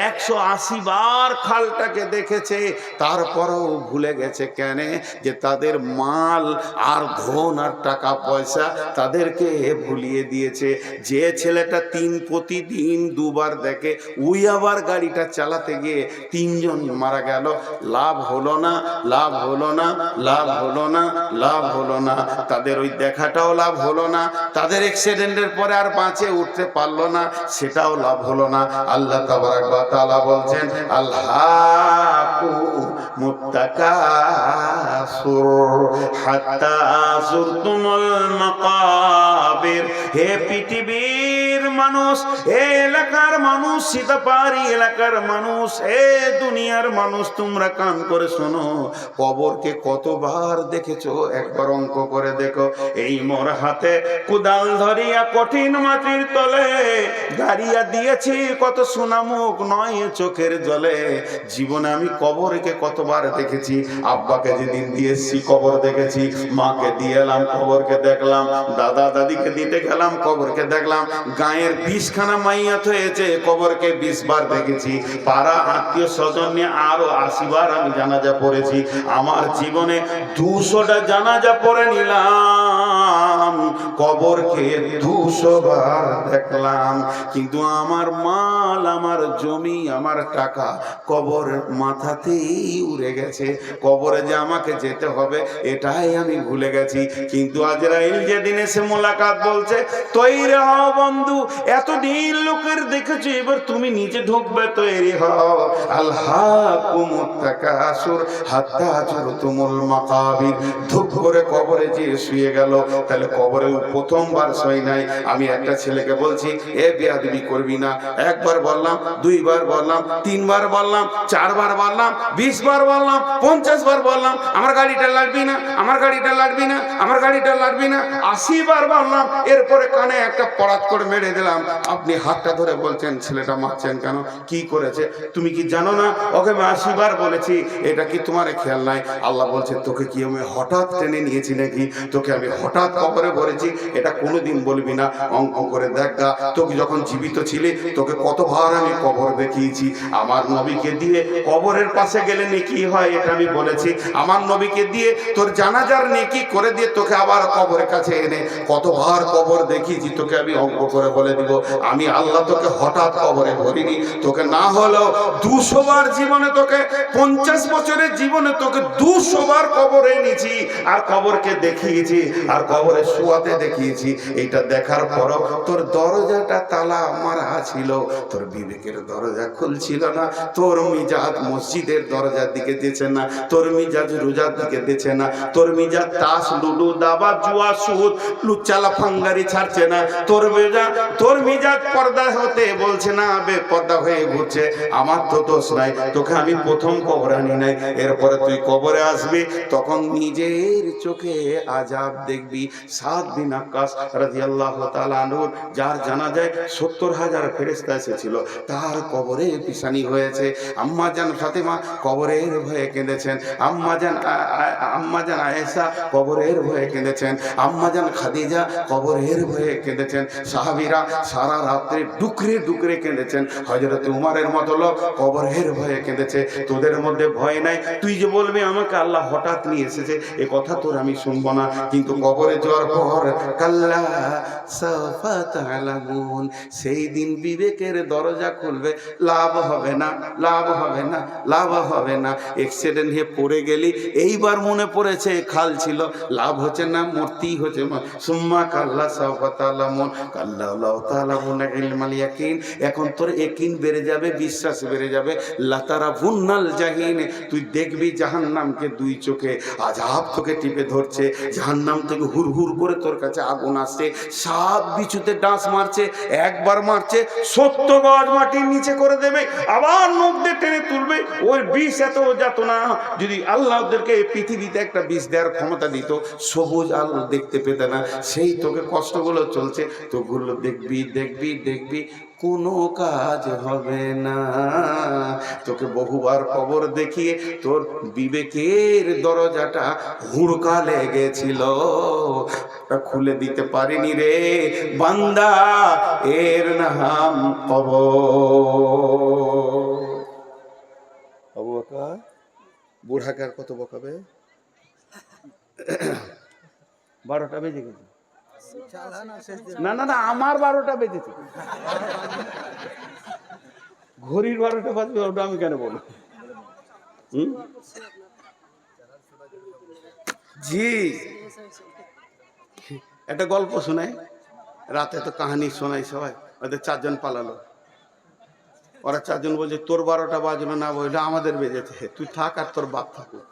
Speaker 1: 180 বার খালটাকে দেখেছে। তারপরেও ভুলে গেছে কেন? যে তাদের মাল আর ধন আর টাকা পয়সা তাদেরকে ভুলিয়ে দিয়েছে। যে ছেলেটা প্রতিদিন 2 বার দেখে, ওই আবার গাড়িটা চালাতে গিয়ে 3 জন মারা গেল। লাভ হলো না, লাভ হলো না, লাভ হলো না, লাভ হলো না। তাদের ওই দেখাটাও লাভ হলো না, তাদের অ্যাক্সিডেন্টের পরে আর বাঁচে উঠতে পারলো না, সেটাও লাভ হলো না। আল্লাহ তাবারাক ওয়া তাআলা বলছেন আল্লাহু মুত্তাকাসুর হাত্তা যুরতুমুল মাকাবির। হে পৃথিবীর মানুষ, হে এলাকার মানুষ, সীতাপাড়ি এলাকার মানুষ, হে দুনিয়ার মানুষ, তোমরা কান করে শোনো। কবরকে কতবার দেখেছো একবার অঙ্ক করে দেখো। এই মোর হাতে কুদাল ধরিয়া কঠিন মাটির তলে গাড়িয়া দিয়েছি কত সোনামুখ নয় চোখের জলে। জীবনে আমি কবরকে কতবার দেখেছি। আব্বাকে যেদিন দিয়েছি কবর দেখেছি, মাকে দিয়ে এলাম কবরকে দেখলাম, দাদা দাদিকে দিতে গেলাম কবরকে দেখলাম, গায়ের 20খানা মাইয়াত হয়েছে কবরকে 20 বার দেখেছি, পাড়া আত্মীয় স্বজন নিয়ে আরো 80 বার আমি জানাজা পড়েছি। আমার জীবনে 200টা জানাজা পড়ে নিলাম, কবরকে 200 বার দেখলাম, কিন্তু আমার মাল, আমার জমি, আমার টাকা কবর মাথাতেই উড়ে গেছে। কবরে যে আমাকে যেতে হবে এটাই আমি ভুলে গেছি। কিন্তু আজরাইল যেদিন এসে মোলাকাত বলছে তৈরি হও বন্ধু, এতদিন লোকের দেখেছি, এবার তুমি নিজে ঢুকবে, তৈরি হও। আল্লাহকুমুত তাকাসুর হাত্তা যুরতুমুল মাকাবির। ধুপ করে কবরে যে শুয়ে গেল। তাহলে কবরে প্রথমবার শুয়ে নাই। আমি একটা ছেলেকে বলছি, এ বেয়াদবি করবি না। 1 বার বললাম, 2 বার বললাম, 3 বার বললাম, 4 বার বললাম, 20 বার বললাম, 50 বার বললাম, আমার গাড়িটা লাগবি না, আমার গাড়িটা লাগবি না, আমার গাড়িটা লাগবি না, 80 বার বললাম। এরপরে কানে একটা পরাত করে মেরে গেলাম, আপনি হাতটা ধরে বলছেন ছেলেটা মারছেন কেন, কি করেছে? তুমি কি জানো না ওকে আমি 80 বার বলেছি, এটা কি তোমার খেয়াল নাই? আল্লাহ বলছে তোকে কি আমি হঠাৎ টেনে নিয়েছি নাকি? তোকে আমি হঠাৎ কবরে ভরেছি? এটা কোনোদিন বলবি না। অঙ্ক করে দেখ গা, তোকে যখন জীবিত ছিলি তোকে কতবার আমি কবর দেখিয়েছি। আমার নবীকে দিয়ে কবরের পাশে গেলে নেকি হয় এটা আমি বলেছি। আমার নবীকে দিয়ে তোর জানাজার নেকি করে দিয়ে তোকে আবার কবরের কাছে এনে কতবার কবর দেখিয়েছি তোকে আমি অঙ্ক করে বলে দিব। আমি আল্লাহ তোকে হঠাৎ কবরে ভরিনি, তোকে না হলেও 200 বার জীবনে, তোকে 50 বছরের জীবনে তোকে 200 বার কবরে এনেছি, আর কবরকে দেখিয়েছি, আর কবরে শোয়াতে দেখিয়েছি। এইটা দেখার পরও তোর দরজাটা তালা মারা ছিল, তোর বিবেকের দরজা খুলছিল না, তোর মিজাজ মসজিদের দরজার দিকে দিচ্ছে না, তোর মিজাজ রোজার দিকে দিচ্ছে না, তোর মিজাজ তাস লুডু দাবা জুয়া সুদ লুচ্চালা ফাঙ্গারি ছাড়ছে না, তোর মিজাজ পর্দা হতে বলছে না, বেপর্দা হয়ে ঘুরছে। আমার তো দোষ নাই, তোকে আমি প্রথম কবরে আনি নাই। এরপরে তুই কবরে আসবি, তখন নিজের চোখে আযাব দেখবি। সাদ বিন আক্কাস রাদিয়াল্লাহু তাআলা আনহু, যার জানাজায় 70,000 ফেরেশতা এসেছিল, তার কবরে পিসানি হয়েছে। আম্মা জান ফাতেমা কবরের ভয়ে কেঁদেছেন, আম্মা জান আয়েশা কবরের ভয়ে কেঁদেছেন, আম্মা জান খাদিজা কবরের ভয়ে কেঁদেছেন, সাহাবীরা সারা রাত্রে ডুকরে ডুকরে কেঁদেছেন, হযরত উমরের মতো লোক কবরের ভয়ে কেঁদেছে। তোদের মধ্যে ভয় নাই, তুই যে বলবি আমাকে আল্লাহ হঠাৎ নিয়ে এসেছে, এ কথা তোর আমি শুনবো না। কিন্তু কবরে যাওয়ার পর কাল্লা সাওফা তা'লামুন, সেই দিন বিবেকের দরজা খুলবে, লাভ হবে না, লাভ হবে না, লাভ হবে না। অ্যাক্সিডেন্ট হয়ে পড়ে গেলি, এইবার মনে পড়েছে খাল ছিল, লাভ হচ্ছে না, মূর্তি হচ্ছে। সুম্মা কাল্লা সাওফা তা'লামুন কাল্লা লাউ তা'লামুনা ইলমাল ইয়াকিন, এখন তোর ইয়াকিন বেড়ে যাবে, বিশ্বাস বেড়ে যাবে। লাতারাবুন্নাল জাহিন, তুই দেখবি জাহান্নামকে দুই চোখে, আযাব তোকে টিপে ধরছে, জাহান্নাম থেকে হুর হুর করে তোর কাছে আগুন আসছে, সাপ বিছুতে ডাঁস মারছে, একবার মারছে 70 গজ মাটির নিচে করে দেবে, আবার নখ দিয়ে টেনে তুলবে। ওই বিষ এত যাতনা, যদি আল্লাহ ওদেরকে পৃথিবীতে একটা বিষ দেওয়ার ক্ষমতা দিত, সবুজ আলো দেখতে পেতে না। সেই তোকে কষ্টগুলো চলছে, তোগুলো দেখবি দেখবি দেখবি, কোনো কাজ হবে না। তোকে বহুবার কবর দেখিয়ে তোর বিবেকের দরজাটা হুড়কা লেগেছিল, খুলে দিতে পারিনি রে বান্দা, এর নাম কবর। আবু বকর বুড়াকে আর কত বকাবে? 12টা বেজে গেছে। না না না, আমার 12টা বেজেছে, ঘড়ির 12টা বাজবে, ওটা আমি কেন বলবো? জি, একটা গল্প শোনাই, রাতে তো কাহানি শোনাই সবাই। ওদের 4 জন পালালো, ওরা 4 জন বলছে তোর 12টা বাজলো না, বললো আমাদের বেজেছে, তুই থাক আর তোর বাপ থাকুক।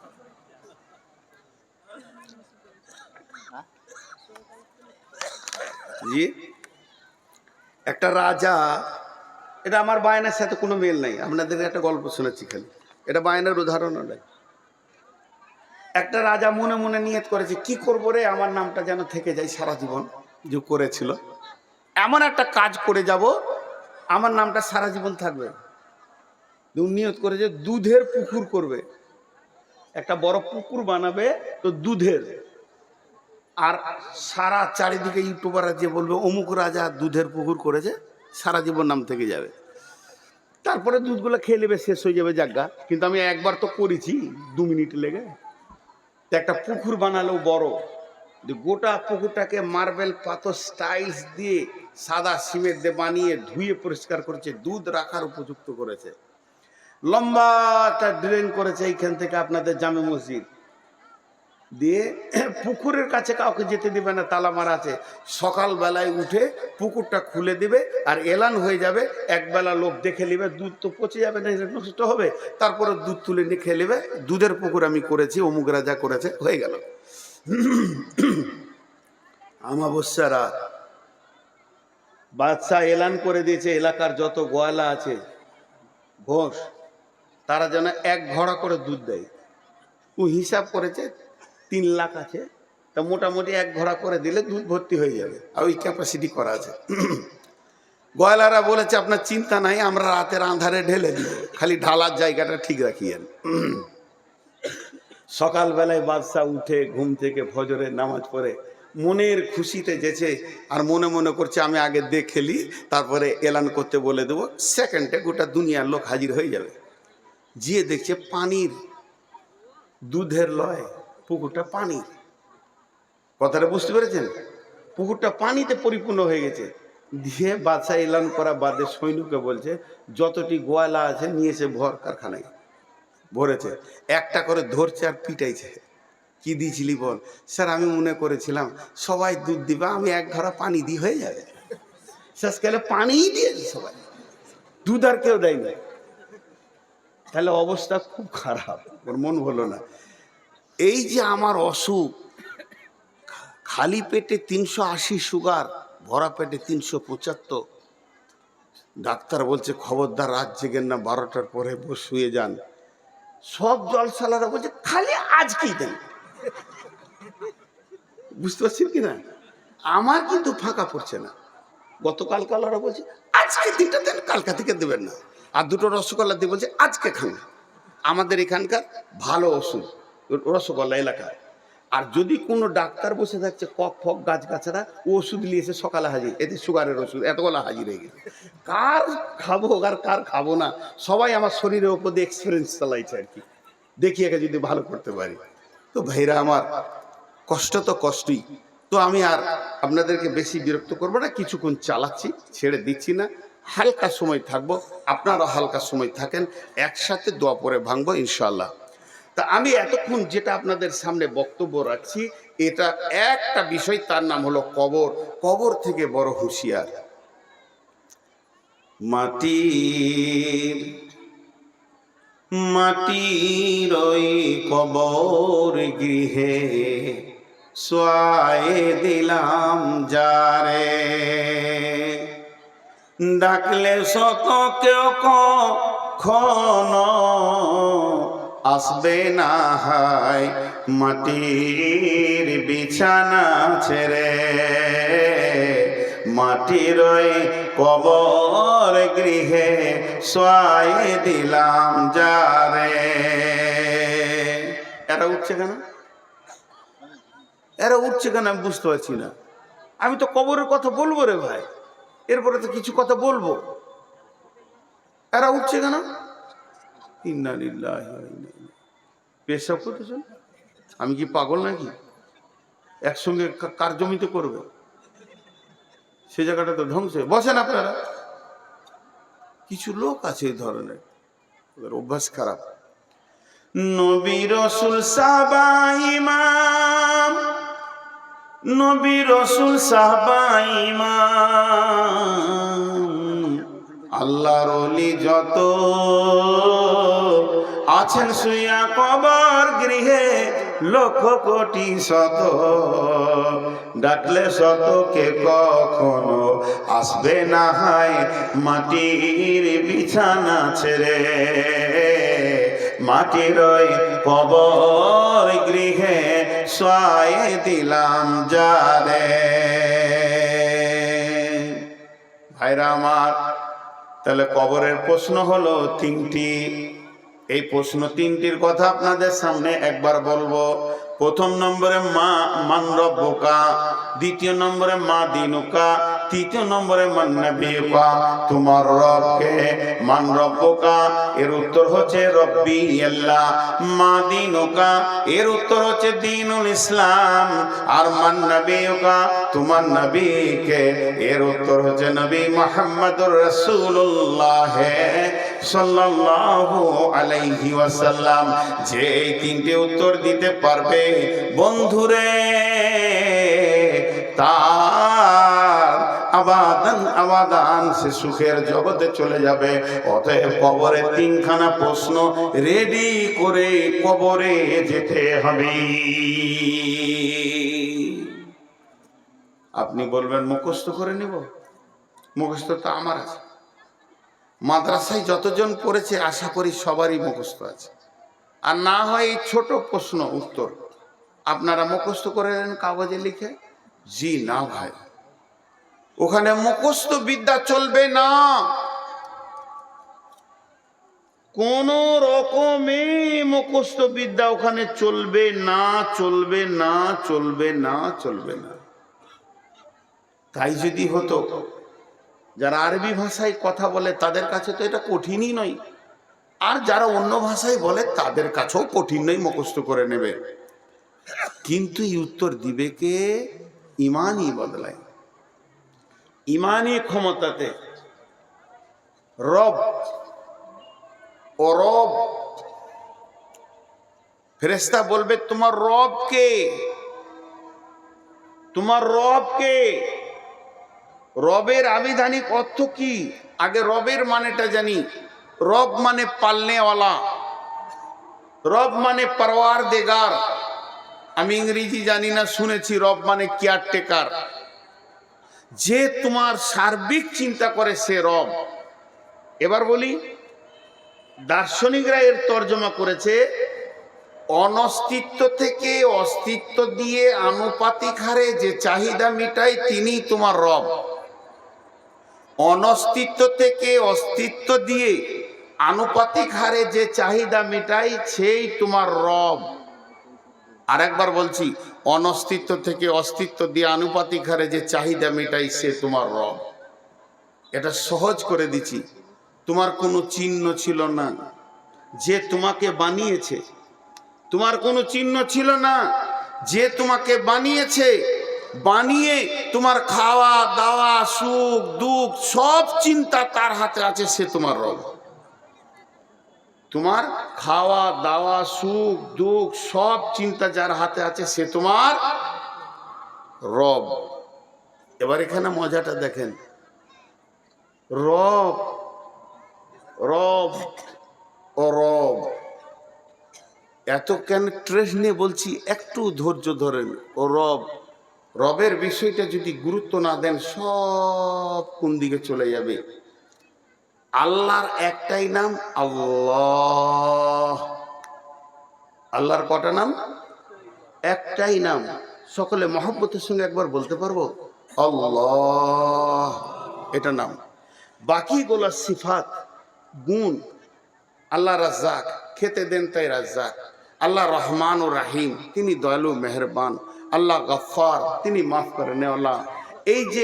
Speaker 1: জি, একটা রাজা, এটা আমার বায়নার সাথে কোনো মিল নাই, আপনাদের একটা গল্প শোনাচ্ছি খালি, এটা বায়নার উদাহরণও নাই। একটা রাজা মনে মনে নিয়ত করেছে, কি করবো রে, আমার নামটা যেন থেকে যায় সারা জীবন, যে করেছিল এমন একটা কাজ করে যাব, আমার নামটা সারা জীবন থাকবে। নিয়ত করেছে দুধের পুকুর করবে, একটা বড় পুকুর বানাবে, তো দুধের, আর সারা চারিদিকে ইউটিউবাররা যে বলবে অমুক রাজা দুধের পুকুর করেছে, সারা জীবন নাম থেকে যাবে। তারপরে দুধগুলো খেয়ে নেবে, শেষ হয়ে যাবে জায়গা। কিন্তু আমি একবার তো করেছি 2 মিনিট লেগে, একটা পুকুর বানালো বড়, গোটা পুকুরটাকে মার্বেল পাথর স্টাইলস দিয়ে সাদা সিমেন্ট দিয়ে বানিয়ে ধুয়ে পরিষ্কার করেছে, দুধ রাখার উপযুক্ত করেছে, লম্বা একটা ড্রেন করেছে এইখান থেকে আপনাদের জামে মসজিদ দিয়ে, পুকুরের কাছে কাউকে যেতে দিবে না, তালা মারা আছে। সকালবেলায় উঠে পুকুরটা খুলে দিবে, আর এলান হয়ে যাবে, একবেলা লোক দেখে নেবে, দুধ তো পচে যাবে না, নষ্ট হবে, তারপরে দুধ তুলে নিয়ে খেয়ে নেবে, দুধের পুকুর আমি করেছি, অমুক রাজা করেছে, হয়ে গেল। আমাবস্যা রাত, বাদশাহ এলান করে দিয়েছে, এলাকার যত গোয়ালা আছে ঘোষ, তারা যেন 1 ঘড়া করে দুধ দেয়। ও হিসাব করেছে 3 লাখ আছে, তা মোটামুটি 1 ঘড়া করে দিলে দুধ ভর্তি হয়ে যাবে, আর ওই ক্যাপাসিটি করা আছে। গয়লারা বলেছে আপনার চিন্তা নাই, আমরা রাতের আঁধারে ঢেলে দিব, খালি ঢালার জায়গাটা ঠিক রাখিয়েন। সকালবেলায় বাদশা উঠে ঘুম থেকে ফজরের নামাজ পড়ে মনের খুশিতে যেছে, আর মনে মনে করছে আমি আগে দেখেলি, তারপরে এলান করতে বলে দেবো, সেকেন্ডে গোটা দুনিয়ার লোক হাজির হয়ে যাবে। গিয়ে দেখছে পানির, দুধের লয়, পুকুরটা পানি। কথাটা বুঝতে পেরেছেন? পুকুরটা পানিতে পরিপূর্ণ হয়ে গেছে। দিয়ে বাদশা এলান করা বাদে সৈন্যকে বলছে যতটি গোয়ালা আছে নিয়ে এসে ভর কারখানায় ভরেছে। একটা করে ধরছে আর পিটাইছে। কি দিয়েছিলি বল? স্যার আমি মনে করেছিলাম সবাই দুধ দিবা, আমি এক ধরা পানি দিয়ে হয়ে যাবে। শেষকালে পানিই দিয়েছে সবাই, দুধ আর কেউ দেয়নি। তাহলে অবস্থা খুব খারাপ, ওর মন হলো না। এই যে আমার অসুখ, খালি পেটে 380 সুগার, ভরা পেটে 375। ডাক্তার বলছে খবরদার রাত জেগেন না, 12টার পরে শুয়ে যান। সব জলসালারা বলছে খালি আজকেই দেন। বুঝতে পারছেন কিনা? আমার কিন্তু ফাঁকা পড়ছে না। গতকাল কালারা বলছে আজকে দিনটা দেন, কালকা থেকে দেবেন না। আর দুটো রসগোল্লা দিয়ে বলছে আজকে খান। আমাদের এখানকার ভালো ওষুধ রসগোল্লা এলাকায়। আর যদি কোনো ডাক্তার বসে থাকছে কক ফক গাছগাছারা, ও ওষুধ নিয়েছে সকালে হাজির, এতে সুগারের ওষুধ এতগুলো হাজির হয়ে গেছে। কার খাবো আর কার খাবো না, সবাই আমার শরীরের ওপর দিয়ে এক্সপিরিয়েন্স চালাইছে আর কি, দেখি একে যদি ভালো করতে পারি। তো ভাইরা আমার, কষ্ট তো কষ্টই। তো আমি আর আপনাদেরকে বেশি বিরক্ত করবো না, কিছুক্ষণ চালাচ্ছি, ছেড়ে দিচ্ছি না। হালকা সময় থাকবো, আপনারা হালকা সময় থাকেন, একসাথে দোয়া পরে ভাঙবো ইনশাল্লাহ। তা আমি এতক্ষণ যেটা আপনাদের সামনে বক্তব্য রাখছি, এটা একটা বিষয়, তার নাম হলো কবর। কবর থেকে বড় হুঁশিয়ার। মাটির ওই কবর গৃহে শোয়ায়ে দিলাম যারে, ডাকলে শত কেউ কখনো আসবে না হায় মাটির বিছানা ছেড়ে। মাটির ওই কবর গৃহে শোয়ায়ে দিলাম যারে। এরা উঠছে কেন? এরা উঠছে কেন আমি বুঝতে পারছি না। আমি তো কবরের কথা বলবো রে ভাই, এরপরে তো কিছু কথা বলবো। এরা উঠছে কেন? ইন্না লিল্লাহি ওয়া ইন্না ইলাইহি। পেশাব করতেছেন? আমি কি পাগল নাকি? একসঙ্গে কার জমিতে করবে? সে জায়গাটা তো ধ্বংস। বসেন আপনারা। কিছু লোক আছে এই ধরনের, ওদের অভ্যাস খারাপ। নবী রাসূল সাহাবা ইমাম, নবী রাসূল সাহাবা ইমাম, আল্লাহর ওলি যত আছেন শুইয়া কবর গৃহে লক্ষ কোটি শত, ডাকলে শত কে কখনো আসবে না হায় মাটির বিছানা ছেড়ে। মাটির ওই কবর গৃহে শোয়ায়ে দিলাম যারে। ভাইরা আমার, তাহলে কবরের প্রশ্ন হলো তিনটি। এই প্রশ্ন তিনটির কথা আপনাদের সামনে একবার বলবো। প্রথম নম্বরে মান রব্বুকা, দ্বিতীয় নম্বরে মা দিনুকা, তৃতীয় নম্বরে মান নবিয়ুকা। তোমার রবকে মান রব্বুকা, এর উত্তর হচ্ছে রব্বি আল্লাহ। মা দিনুকা, এর উত্তর হচ্ছে দ্বীনুল ইসলাম। আর মান নবিয়ুকা, তোমার নবীকে, এর উত্তর হচ্ছে নবী মুহাম্মদুর রাসূলুল্লাহ সাল্লাল্লাহু আলাইহি ওয়াসাল্লাম। যে এই তিনটে উত্তর দিতে পারবে বন্ধুরে, তার আবাদান আবাদান সে সুখের জগতে চলে যাবে। অতএব কবরে তিনখানা প্রশ্ন রেডি করে কবরে যেতে হবে। আপনি বলবেন মুখস্থ করে নিব, মুখস্থ তো আমার আছে। মাদ্রাসায় যতজন পড়েছে আশা করি সবারই মুখস্থ আছে। আর না হয় এই ছোট প্রশ্ন উত্তর আপনারা মুখস্থ করে নেন কাগজে লিখে। জি না ভাই, ওখানে মুখস্থ বিদ্যা চলবে না, কোন রকমে মুখস্থ বিদ্যা ওখানে চলবে না, চলবে না, চলবে না, চলবে না। তাই যদি হতো, যারা আরবি ভাষায় কথা বলে তাদের কাছে তো এটা কঠিনই নয়, আর যারা অন্য ভাষায় বলে তাদের কাছেও কঠিন নয়, মুখস্থ করে নেবে। কিন্তু এই উত্তর দিবে কে? ইমানই বদলায়, ইমানই ক্ষমতাতে। রব ও রব, ফেরেশতা বলবে তোমার রব কে? তোমার রব কে? রবের আবিধানিক অর্থ কি? আগে রবের মানেটা জানি। রব মানে পালনেওয়ালা, রব মানে পরওয়ারদিগার। আমি ইংরেজি জানি না, শুনেছি রব মানে কেয়ারটেকার, যে তোমার সার্বিক চিন্তা করে সে রব। এবার বলি, দার্শনিকরা এর তর্জমা করেছে, অনস্তিত্ব থেকে অস্তিত্ব দিয়ে আনুপাতিক হারে যে চাহিদা মিটায় তিনি তোমার রব। অনস্তিত্ব থেকে অস্তিত্ব দিয়ে আনুপাতিক হারে যে চাহিদা মিটায় সেই তোমার রব। আরেকবার বলছি, অনস্তিত্ব থেকে অস্তিত্ব দিয়ে আনুপাতিক হারে যে চাহিদা মেটাই সে তোমার রব। এটা সহজ করে দিচ্ছি। তোমার কোনো চিহ্ন ছিল না, যে তোমাকে বানিয়েছে। তোমার কোনো চিহ্ন ছিল না, যে তোমাকে বানিয়েছে, বানিয়ে তোমার খাওয়া দাওয়া সুখ দুঃখ সব চিন্তা তার হাতে আছে, সে তোমার রব। তোমার খাওয়া দাওয়া সুখ দুঃখ সব চিন্তা যার হাতে আছে সে তোমার রব। এবার এখানে মজাটা দেখেন, রব রব ও রব, এত কেন ট্রেস নিয়ে বলছি, একটু ধৈর্য ধরেন। ও রব, রবের বিষয়টা যদি গুরুত্ব না দেন সব কোন দিকে চলে যাবে। আল্লাহর একটাই নাম আল্লাহ। আল্লাহর কটা নাম? একটাই নাম। সকলে মহব্বতের সঙ্গে একবার বলতে পারবো আল্লাহ, এটা নাম। বাকিগুলো সিফাত, গুণ। আল্লাহ রাজ্জাক, খেতে দেন তাই রাজ্জাক। আল্লাহ রহমান ও রাহিম, তিনি দয়ালু মেহেরবান। আল্লাহ গফফার, তিনি মাফ করে নেওয়ালা। এই যে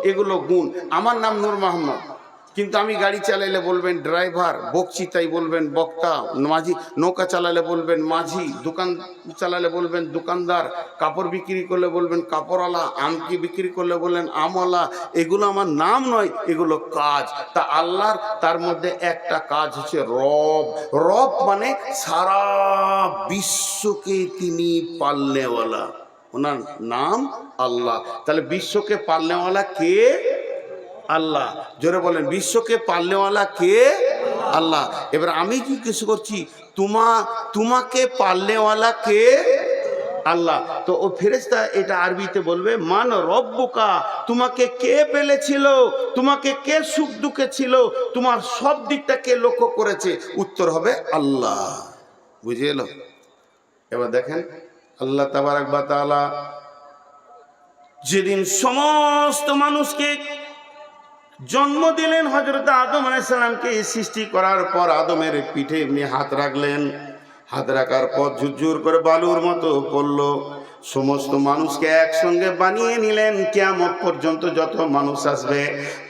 Speaker 1: এগুলো গুণ। আমার নাম নূর মোহাম্মদ, কিন্তু আমি গাড়ি চালাইলে বলবেন ড্রাইভার, বকচিতাই বলবেন বক্তা, মাঝি, নৌকা চালালে বলবেন মাঝি, দোকান চালালে বলবেন দোকানদার, কাপড় বিক্রি করলে বলবেন কাপড়ওয়ালা, আমকি বিক্রি করলে বললেন আমওয়ালা। এগুলো আমার নাম নয়, এগুলো কাজ। তা আল্লাহর তার মধ্যে একটা কাজ হচ্ছে রব। রব মানে সারা বিশ্বকে তিনি পালনেওয়ালা, ওনার নাম আল্লাহ। তাহলে বিশ্বকে পালনেওয়ালা কে? আল্লাহ। জোরে বলেন, বিশ্বকে পালনেওয়ালা কে? আল্লাহ। এবার আমি কি কিছু করছি, তোমাকে পালনেওয়ালা কে? আল্লাহ। তো ও ফেরেশতা এটা আরবিতে বলবে মান রব্বুকা, তোমাকে কে পেলেছিল, তোমাকে কে সুখ দুঃখে ছিল, তোমার সব দিকটা কে লক্ষ্য করেছে? উত্তর হবে আল্লাহ। বুঝে এলো? এবার দেখেন, আল্লাহ তাবারক ওয়া তাআলা যেদিন সমস্ত মানুষকে জন্ম দিলেন, হযরত আদম আলাইহিস সালামকে সৃষ্টি করার পর আদমের পিঠে এমনি হাত রাখলেন। হাত রাখার পর ঝুরঝুর করে বালুর মতো পড়লো। সমস্ত মানুষকে একসঙ্গে বানিয়ে নিলেন। কিয়ামত পর্যন্ত যত মানুষ আসবে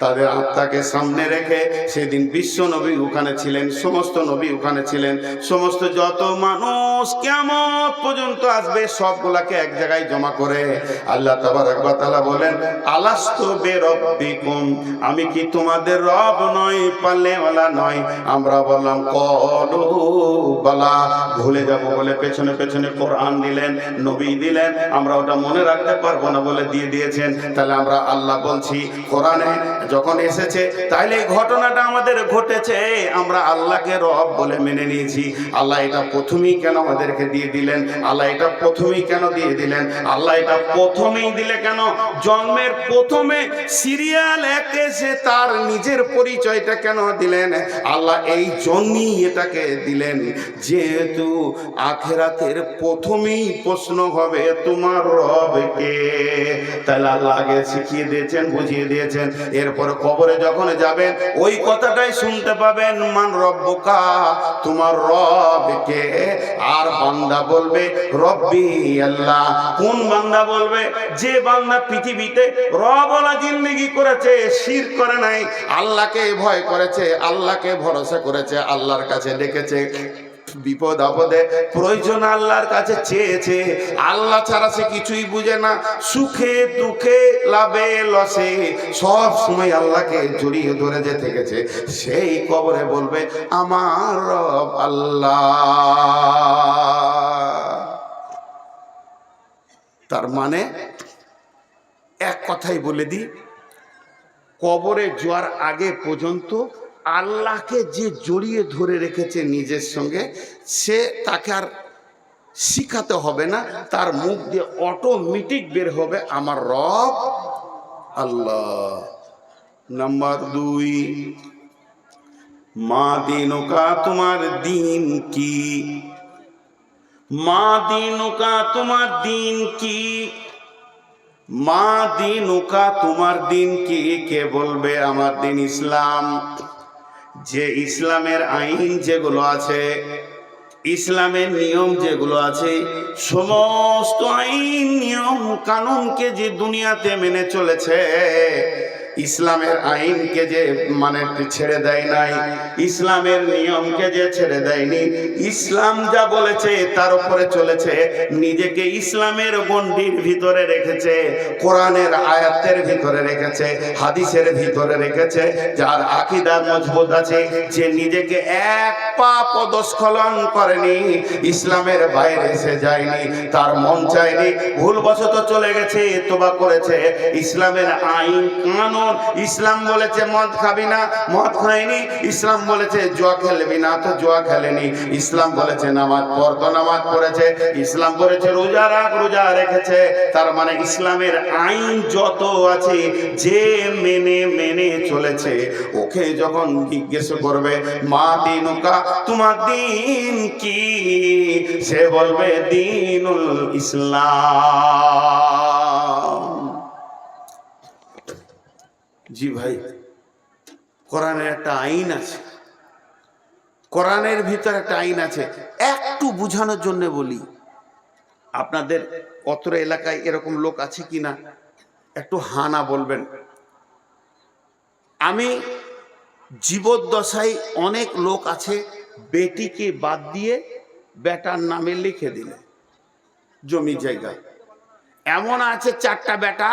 Speaker 1: তাদের আত্মাকে সামনে রেখে, সেদিন বিশ্ব নবী ওখানে ছিলেন, সমস্ত নবী ওখানে ছিলেন। সমস্ত যত মানুষ কিয়ামত পর্যন্ত আসবে সবগুলাকে এক জায়গায় জমা করে আল্লাহ তাবারক ওয়া তাআলা বলেন, আলাস্তু বিরাব্বিকুম, আমি কি তোমাদের রব নই, পালনেওয়ালা নই? আমরা বললাম ক্বালু বালা। ভুলে যাব বলে পেছনে পেছনে কোরআন দিলেন, নবী দিলেন, আমরা ওটা মনে রাখতে পারবো না বলে দিয়ে দিয়েছেন। তাহলে আমরা আল্লাহ বলছি, কোরআনে যখন এসেছে তাইলে এই ঘটনাটা আমাদের ঘটেছে, আমরা আল্লাহকে রব বলে মেনে নিয়েছি। আল্লাহ এটা প্রথমেই কেন আমাদেরকে দিয়ে দিলেন? আল্লাহ এটা প্রথমেই কেন দিয়ে দিলেন? আল্লাহ এটা প্রথমেই দিলে কেন? জন্মের প্রথমে সিরিয়াল একে সে তার নিজের পরিচয়টা কেন দিলেন? আল্লাহ এই জন্যই এটাকে দিলেন, যেহেতু আখিরাতের প্রথমেই প্রশ্ন হবে তোমার রবকে। তাহলে আল্লাহ আগে শিখিয়ে দিয়েছেন, বুঝিয়ে দিয়েছেন। এরপর কবরে যখন যাবেন ওই কথাটাই শুনতে পাবেন, মান রব্বুকা, তোমার রবকে। আর বান্দা বলবে রব্বি আল্লাহ। কোন বান্দা বলবে? যে বান্দা পৃথিবীতে রবওয়ালা জিন্দেগি করেছে, শিরক করে নাই, আল্লাহকে ভয় করেছে, আল্লাহকে ভরসা করেছে, আল্লাহর কাছে ডেকেছে, বিপদ আপদে প্রয়োজন আল্লাহর কাছে চেয়েছে, আল্লাহ ছাড়া সে কিছুই বুঝে না, সুখে দুঃখে লাভে লসে সব সময় আল্লাহকে জড়িয়ে ধরে যে থেকেছে, সেই কবরে বলবে আমার রব আল্লাহ। তার মানে এক কথাই বলে দিই, কবরে যাওয়ার আগে পর্যন্ত আল্লাহকে যে জড়িয়ে ধরে রেখেছে নিজের সঙ্গে, সে তাকে আর শিখাতে হবে না, তার মুখ দিয়ে অটোমেটিক বের হবে আমার রব আল্লাহ। নাম্বার 2, মা দিনুকা, তোমার দিন কি? মা দিনুকা, তোমার দিন কি? মা দিনুকা, তোমার দিন কি? কে বলবে আমার দিন ইসলাম। যে ইসলামের আইন যেগুলো আছে, ইসলামের নিয়ম যেগুলো আছে, সমস্ত আইন নিয়ম কানুনকে যে দুনিয়াতে মেনে চলেছে, ইসলামের আইনকে যে মানে ছেড়ে দেয় নাই, ইসলামের নিয়মকে যে ছেড়ে দেয়নি, ইসলাম যা বলেছে তার উপরে চলেছে, নিজেকে ইসলামের গণ্ডির ভিতরে রেখেছে, কোরআনের আয়াতের ভিতরে রেখেছে, হাদিসের ভিতরে রেখেছে, যার আকীদা মজবুত আছে, যে নিজেকে এক পা পদস্খলন করেনি, ইসলামের বাইরে এসে যায়নি, তার মন চায়নি, ভুলবশত চলে গেছে, তোবা করেছে, ইসলামের আইন কানুন, ইসলাম বলেছে মদ খাবি না, মদ খায়নি, ইসলাম বলেছে জুয়া খেলবি না, তো জুয়া খেলেনি, ইসলাম বলেছে নামাজ পড়, তো নামাজ পড়েছে, ইসলাম বলেছে রোজা রাখ, রোজা রেখেছে। তার মানে ইসলামের আইন যত আছে যে মেনে মেনে চলেছে, ওকে যখন জিজ্ঞেস করবে মা দিনুকা, তোমার দিন কি, সে বলবে দিনুল ইসলাম। জি ভাই, কোরআনের একটা আইন আছে, কোরআনের ভিতর একটা আইন আছে। একটু বুঝানোর জন্য বলি, আপনাদের অত্র এলাকায় এরকম লোক আছে কিনা একটু হানা বলবেন। আমি জীবদ্দশায় অনেক লোক আছে বেটিকে বাদ দিয়ে বেটার নামে লিখে দিলে জমি জায়গা। এমন আছে 4টা বেটা,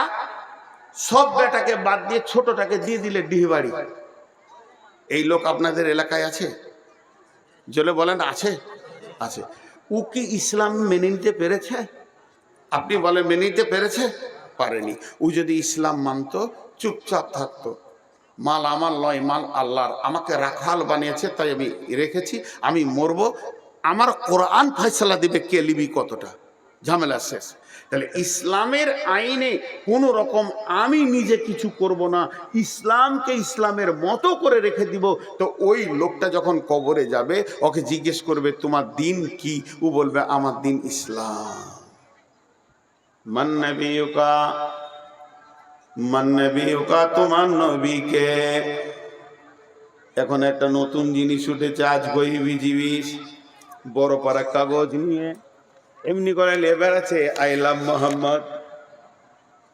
Speaker 1: সব বেটাকে বাদ দিয়ে ছোটটাকে দিয়ে দিলে ডিহবাড়ি। এই লোক আপনাদের এলাকায় আছে? জলে বলেন আছে? আছে। ও কি ইসলাম মেনে নিতে পেরেছে? আপনি বলেন মেনে নিতে পেরেছে? পারেনি। ও যদি ইসলাম মানতো, চুপচাপ থাকতো, মাল আমার নয়, মাল আল্লাহর, আমাকে রাখাল বানিয়েছে তাই আমি রেখেছি, আমি মরবো, আমার কোরআন ফয়সালা দিবে কে লিবি কতটা, ঝামেলা শেষ। তাহলে ইসলামের আইনে কোনো রকম আমি নিজে কিছু করব না, ইসলামকে ইসলামের মতো করে রেখে দিব। তো ওই লোকটা যখন কবরে যাবে, ওকে জিজ্ঞেস করবে তোমার দিন কি? ও বলবে আমার দিন ইসলাম। মান নবিয়ুকা, মান নবিয়ুকা, তোমার নবীকে। এখন একটা নতুন জিনিস উঠেছে, আজ বই বিজিবিস বড় পারা কাগজ নিয়ে এমনি করে লেবার আছে, I love Mohammad,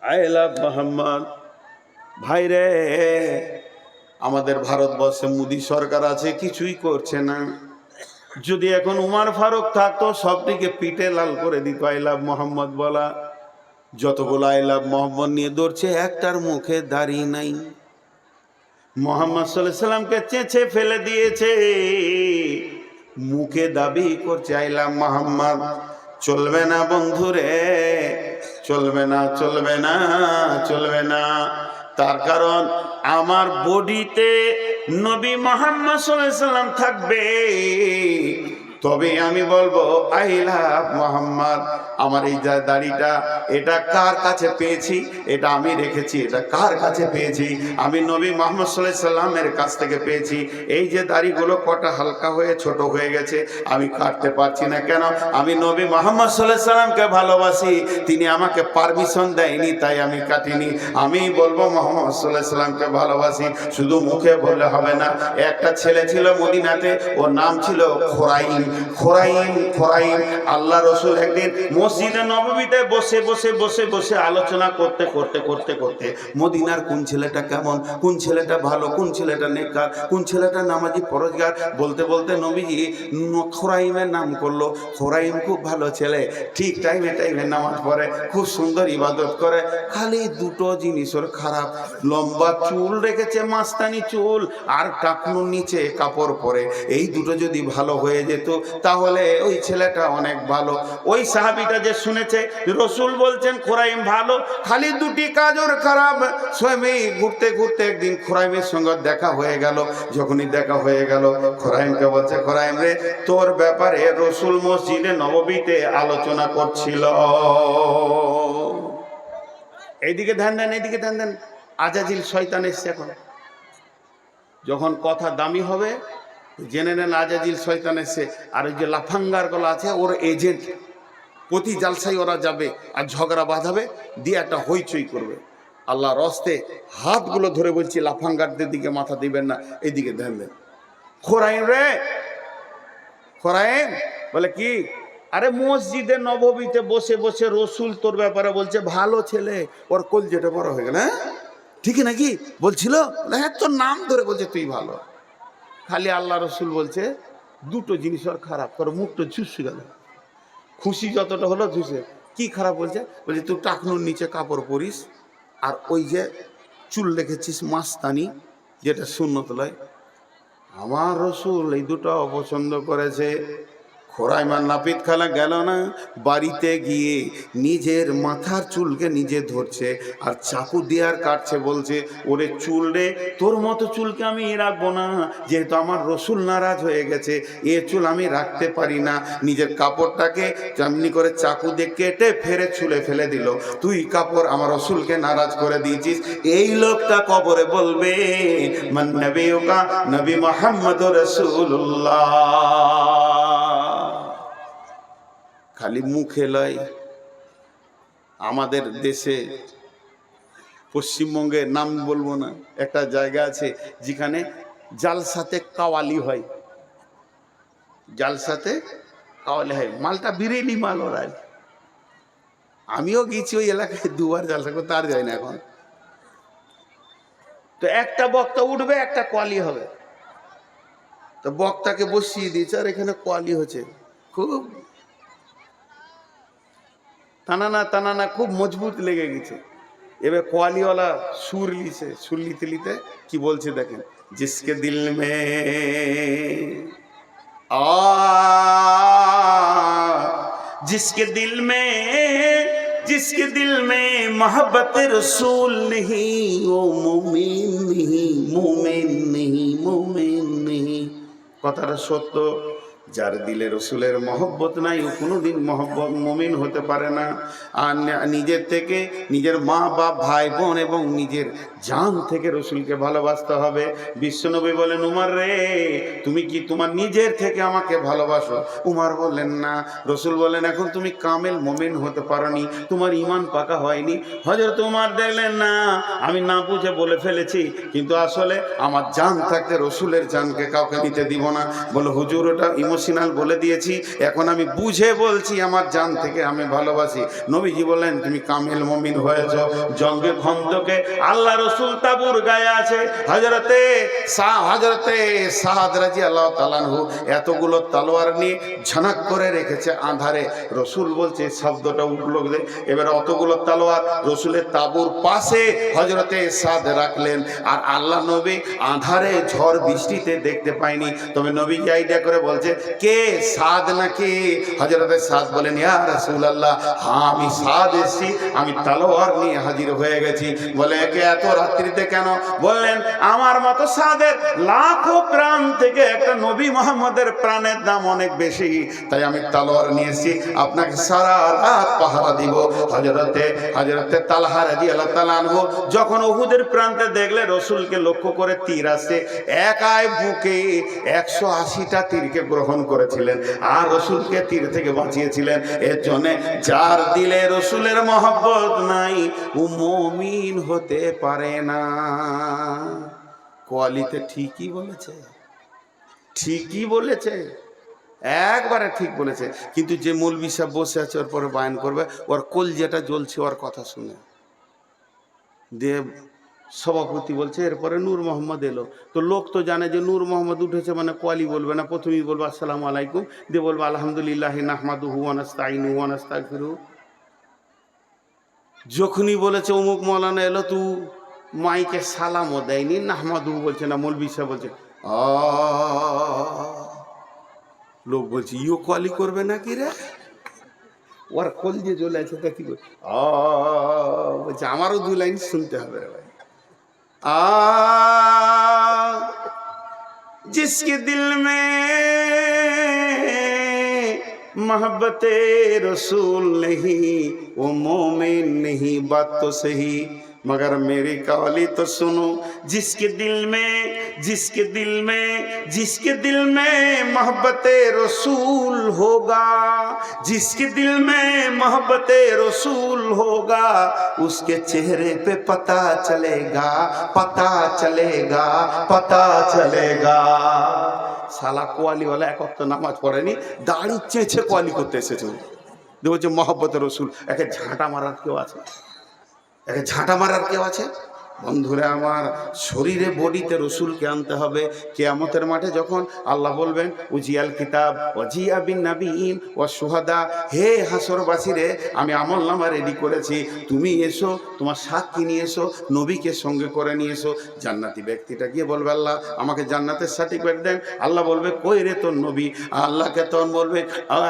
Speaker 1: I love Mohammad. ভাই রে, আমাদের ভারতবর্ষে মোদী সরকার আছে, কিছুই করছে না। যদি এখন উমার ফারুক থাকতো, সবদিকে পিঠে লাল করে দিত আই লাভ মোহাম্মদ বলা। যতগুলো আই লাভ মোহাম্মদ নিয়ে দৌড়ছে, একটার মুখে দাড়ি নাই। মোহাম্মদ সাল্লাল্লাহু আলাইহি সাল্লামকে চেঁচে ফেলে দিয়েছে, মুখে দাবি করছে আই লাভ মোহাম্মদ। চলবে না বন্ধুরে, চলবে না, চলবে না, চলবে না। তার কারণ আমার বডিতে নবী মুহাম্মদ সাল্লাল্লাহু আলাইহি সাল্লাম থাকবে, তবে আমি বলবো আই লাভ মোহাম্মদ। আমার এই যে দাড়িটা, এটা কার কাছে পেয়েছি? এটা আমি রেখেছি। এটা কার কাছে পেয়েছি? আমি নবী মুহাম্মদ সাল্লাল্লাহু আলাইহি সাল্লামের কাছ থেকে পেয়েছি। এই যে দাড়িগুলো কটা হালকা হয়ে ছোট হয়ে গেছে, আমি কাটতে পারছি না কেন? আমি নবী মুহাম্মদ সাল্লাল্লাহু আলাইহি সাল্লামকে ভালোবাসি, তিনি আমাকে পারমিশন দেয়নি, তাই আমি কাটিনি। আমি বলবো মুহাম্মদ সাল্লাল্লাহু আলাইহি সাল্লামকে ভালোবাসি, শুধু মুখে বললে হবে না। একটা ছেলে ছিল মদিনাতে, ওর নাম ছিল খোরাইম। খোরাইম আল্লাহ রসুল একদিন মসজিদে নববীতে বসে বসে বসে বসে আলোচনা করতে করতে করতে করতে মদিনার কোন ছেলেটা কেমন, কোন ছেলেটা ভালো, কোন ছেলেটা নেককার, কোন ছেলেটা নামাজি পরহেজগার, বলতে বলতে নবীজি খোরাইমের নাম করলো। খোরাইম খুব ভালো ছেলে, ঠিক টাইমে টাইমে নামাজ পড়ে, খুব সুন্দর ইবাদত করে। খালি দুটো জিনিস ওর খারাপ, লম্বা চুল রেখেছে, মাস্তানি চুল, আর টাকনুর নিচে কাপড় পরে। এই দুটো যদি ভালো হয়ে যেত তাহলে ওই ছেলেটা অনেক ভালো। ওই সাহাবীটা যে শুনেছে রসুল বলছেন খোরাইম ভালো, খালি দুটি কাজ ওর খারাপ। স্বয়ং ঘুরতে ঘুরতে একদিন খোরাইমের সঙ্গে দেখা হয়ে গেল। যখনই দেখা হয়ে গেল, খোরাইমকে বলছে, খোরাইম রে, তোর ব্যাপারে রসুল মসজিদে নববীতে আলোচনা করছিল। এইদিকে ধ্যান দেন, এইদিকে ধ্যান দেন। আজাজিল শয়তান এসছে এখন। যখন কথা দামি হবে জেনে নেন আজাজিল শয়তান এসছে। আর ওই যে লাফাঙ্গার গুলো আছে, ওর এজেন্ট, প্রতি জালসায় ওরা যাবে আর ঝগড়া বাঁধাবে, দিয়ে একটা হইচই করবে। আল্লাহর রস্তে হাতগুলো ধরে বলছি, লাফাঙ্গারদের দিকে মাথা দিবেন না, এইদিকে ধ্যান দেন। খোরাইম রে, খোরাইম বলে কি? আরে মসজিদে নববীতে বসে বসে রসুল তোর ব্যাপারে বলছে ভালো ছেলে। ওর কলজেটা বড় হয়ে গেল। হ্যাঁ ঠিকই নাকি বলছিল? হ্যাঁ, তোর নাম ধরে বলছে তুই ভালো। খালি আল্লাহ রসুল বলছে দুটো জিনিস ওর খারাপ। তোর মুখটা ঝুসে গেল, খুশি যতটা হলো ঝুসে। কি খারাপ বলছে? বলছে তুই টাকনুর নিচে কাপড় পরিস, আর ওই যে চুল রেখেছিস মাস্তানি, যেটা সুন্নত লয়। আমার রসুল এই দুটো অপছন্দ করেছে। খোরাইমার নাপিত খালা গেল না, বাড়িতে গিয়ে নিজের মাথার চুলকে নিজে ধরছে আর চাকু দিয়ে আর কাটছে। বলছে, ওরে চুল রে, তোর মতো চুলকে আমি রাখবো না, যেহেতু আমার রসুল নারাজ হয়ে গেছে, এ চুল আমি রাখতে পারি না। নিজের কাপড়টাকে তেমনি করে চাকু দিয়ে কেটে ফেরে চুলে ফেলে দিল। তুই কাপড় আমার রসুলকে নারাজ করে দিয়েছিস। এই লোকটা কবরে বলবে, মান নবিয়ুকা নবী মুহাম্মদুর রাসূলুল্লাহ। খালি মুখে লয়। আমাদের দেশে পশ্চিমবঙ্গের নাম বলবো না, একটা জায়গা আছে যেখানে জালসাতে কাওয়ালি হয়। জালসাতে কাওয়ালি হয়, মালটা বিরেলি মাল ওরা। আমিও গেছি ওই এলাকায় দুবার জালসা করতে, আর যাই না এখন। তো একটা বক্তা উঠবে, একটা কোয়ালি হবে। তো বক্তাকে বসিয়ে দিয়েছে, আর এখানে কোয়ালি হচ্ছে। খুব টানানা খুব মজবুত লেগে গেছে। এবার কোয়ালিওয়ালা সুর লিছে, সুর লিতে লিতে কি বলছে দেখেন, জিসকে দিল মে जिसके दिल में मोहब्बत रसूल नहीं, वो मोमिन नहीं। কথাটা সত্য। যার দিলে রসুলের মহব্বত নাই, ও কোনোদিন মুমিন হতে পারে না। আর নিজের থেকে, নিজের মা বাপ ভাই বোন এবং নিজের জান থেকে রসুলকে ভালোবাসতে হবে। বিশ্বনবী বলেন, উমর রে, তুমি কি তোমার নিজের থেকে আমাকে ভালোবাসো? উমর বললেন না। রসুল বলেন, এখন তুমি কামেল মুমিন হতে পারোনি, তোমার ঈমান পাকা হয়নি। হযরত উমর দেখলেন, না আমি না বুঝে বলে ফেলেছি, কিন্তু আসলে আমার জান থাকতে রসুলের জানকে কাউকে নিতে দিব না। বলে, হুজুর ওটা ইমোশনাল বলে দিয়েছি, এখন আমি বুঝে বলছি, আমার জান থেকে আমি ভালোবাসি। নবীজি বলেন, তুমি কামেল মুমিন হয়েছ। জঙ্গে খন্দকে আল্লাহ রসুল তাবুর গায়ে আছে। হযরতে সাদ রাদিয়াল্লাহু তাআলা আনহু এতগুলো তলোয়ার নিয়ে ঝনক করে রেখেছে আঁধারে। রসুল বলছে, শব্দটা উঠলো। এবার অতগুলো তলোয়ার রসুলের তাবুর পাশে হযরতে সাদ রাখলেন। আর আল্লাহ নবী আঁধারে ঝড় বৃষ্টিতে দেখতে পায়নি। তবে নবী আইডিয়া করে বলছে, কে সাদ নাকি? হযরতে সাদ বলেন, ইয়া রাসূলুল্লাহ, হ্যাঁ আমি সাদ এসেছি, আমি তলোয়ার নিয়ে হাজির হয়ে গেছি। বলে, কে এত রাত্রিতে কেন? বললেন, আমার মতো সাদের লাখো প্রাণ থেকে একটা নবী মুহাম্মদের প্রাণের দাম অনেক বেশি, তাই আমি তলোয়ার নিয়েছি, আপনাকে সারা রাত পাহারা দিব। হযরতে তালহা রাদিয়াল্লাহু তাআলা আনহু যখন উহুদের প্রান্তে দেখলে রাসূলকে লক্ষ্য করে তীর আসছে, একাই বুকে 180টা তীরকে গ্রহণ করেছিলেন আর রাসূলকে তীর থেকে বাঁচিয়েছিলেন। এর জন্য যার দিলে রাসূলের মহব্বত নাই ও মুমিন হতে পারে না। কোয়ালিতে ঠিকই বলেছে, ঠিকই বলেছে, একবারে ঠিক বলেছে। কিন্তু যে মৌলভী সাহেব বসে আছে ওর পরে বায়ান করবে, ওর কলজেটা জ্বলছে ওর কথা শুনে। দিয়ে সভাপতি বলছে এরপরে নূর মোহাম্মদ এলো, তো লোক তো জানে যে নূর মোহাম্মদ উঠেছে মানে কোয়ালি বলবে না, প্রথমেই বলবো আসসালামু আলাইকুম, দিয়ে বলবো আলহামদুলিল্লাহি নাহমাদুহু ওয়া নাস্তাইনুহু ওয়া নাস্তাগফিরুহু। যখনই বলেছে অমুক মৌলানা এলো, তু মাইকে সালামও দেয়নি, নাহমাদুহু বলছে না, মৌলভী সাহেব বলছে লোক বলছে ইও কোয়ালি করবে নাকি রে? ওর কল দিয়ে চলে আছে, তা কি বলছে বলছে আমারও 2 লাইন শুনতে হবে রে ভাই। जिसके दिल में मोहब्बत रसूल नहीं वो मोमिन नहीं, बात तो सही मगर मेरी कवाली तो सुनो। जिसके दिल में मोहब्बत रसूल होगा, जिसके दिल में मोहब्बत रसूल होगा, उसके चेहरे पे पता चलेगा, पता चलेगा, पता चलेगा। সালা কোয়ালিওয়ালা এক ওয়াক্ত নামাজ পড়েনি, দাড়ি চেঁচে কোয়ালি করতে এসেছে। দেখো মহব্বত রসুল, একে ঝাঁটা মারার কেউ আছে? একে ঝাঁটা মারার কেউ আছে? বন্ধুরা আমার, শরীরে বডিতে রসুলকে আনতে হবে। কিয়ামতের মাঠে যখন আল্লাহ বলবেন উজিয়াল কিতাব ওয়াজিয়া বিন নাবিয়িন ওয়া শুহাদা, হে হাসরবাসীরে আমি আমলনামা রেডি করেছি, তুমি এসো, তোমার সাক্ষী নিয়ে এসো, নবীকে সঙ্গে করে নিয়ে এসো। জান্নাতি ব্যক্তিটা গিয়ে বলবে আল্লাহ আমাকে জান্নাতের সার্টিফিকেট দেন। আল্লাহ বলবে কই রে তোর নবী? আল্লাহকে তখন বলবে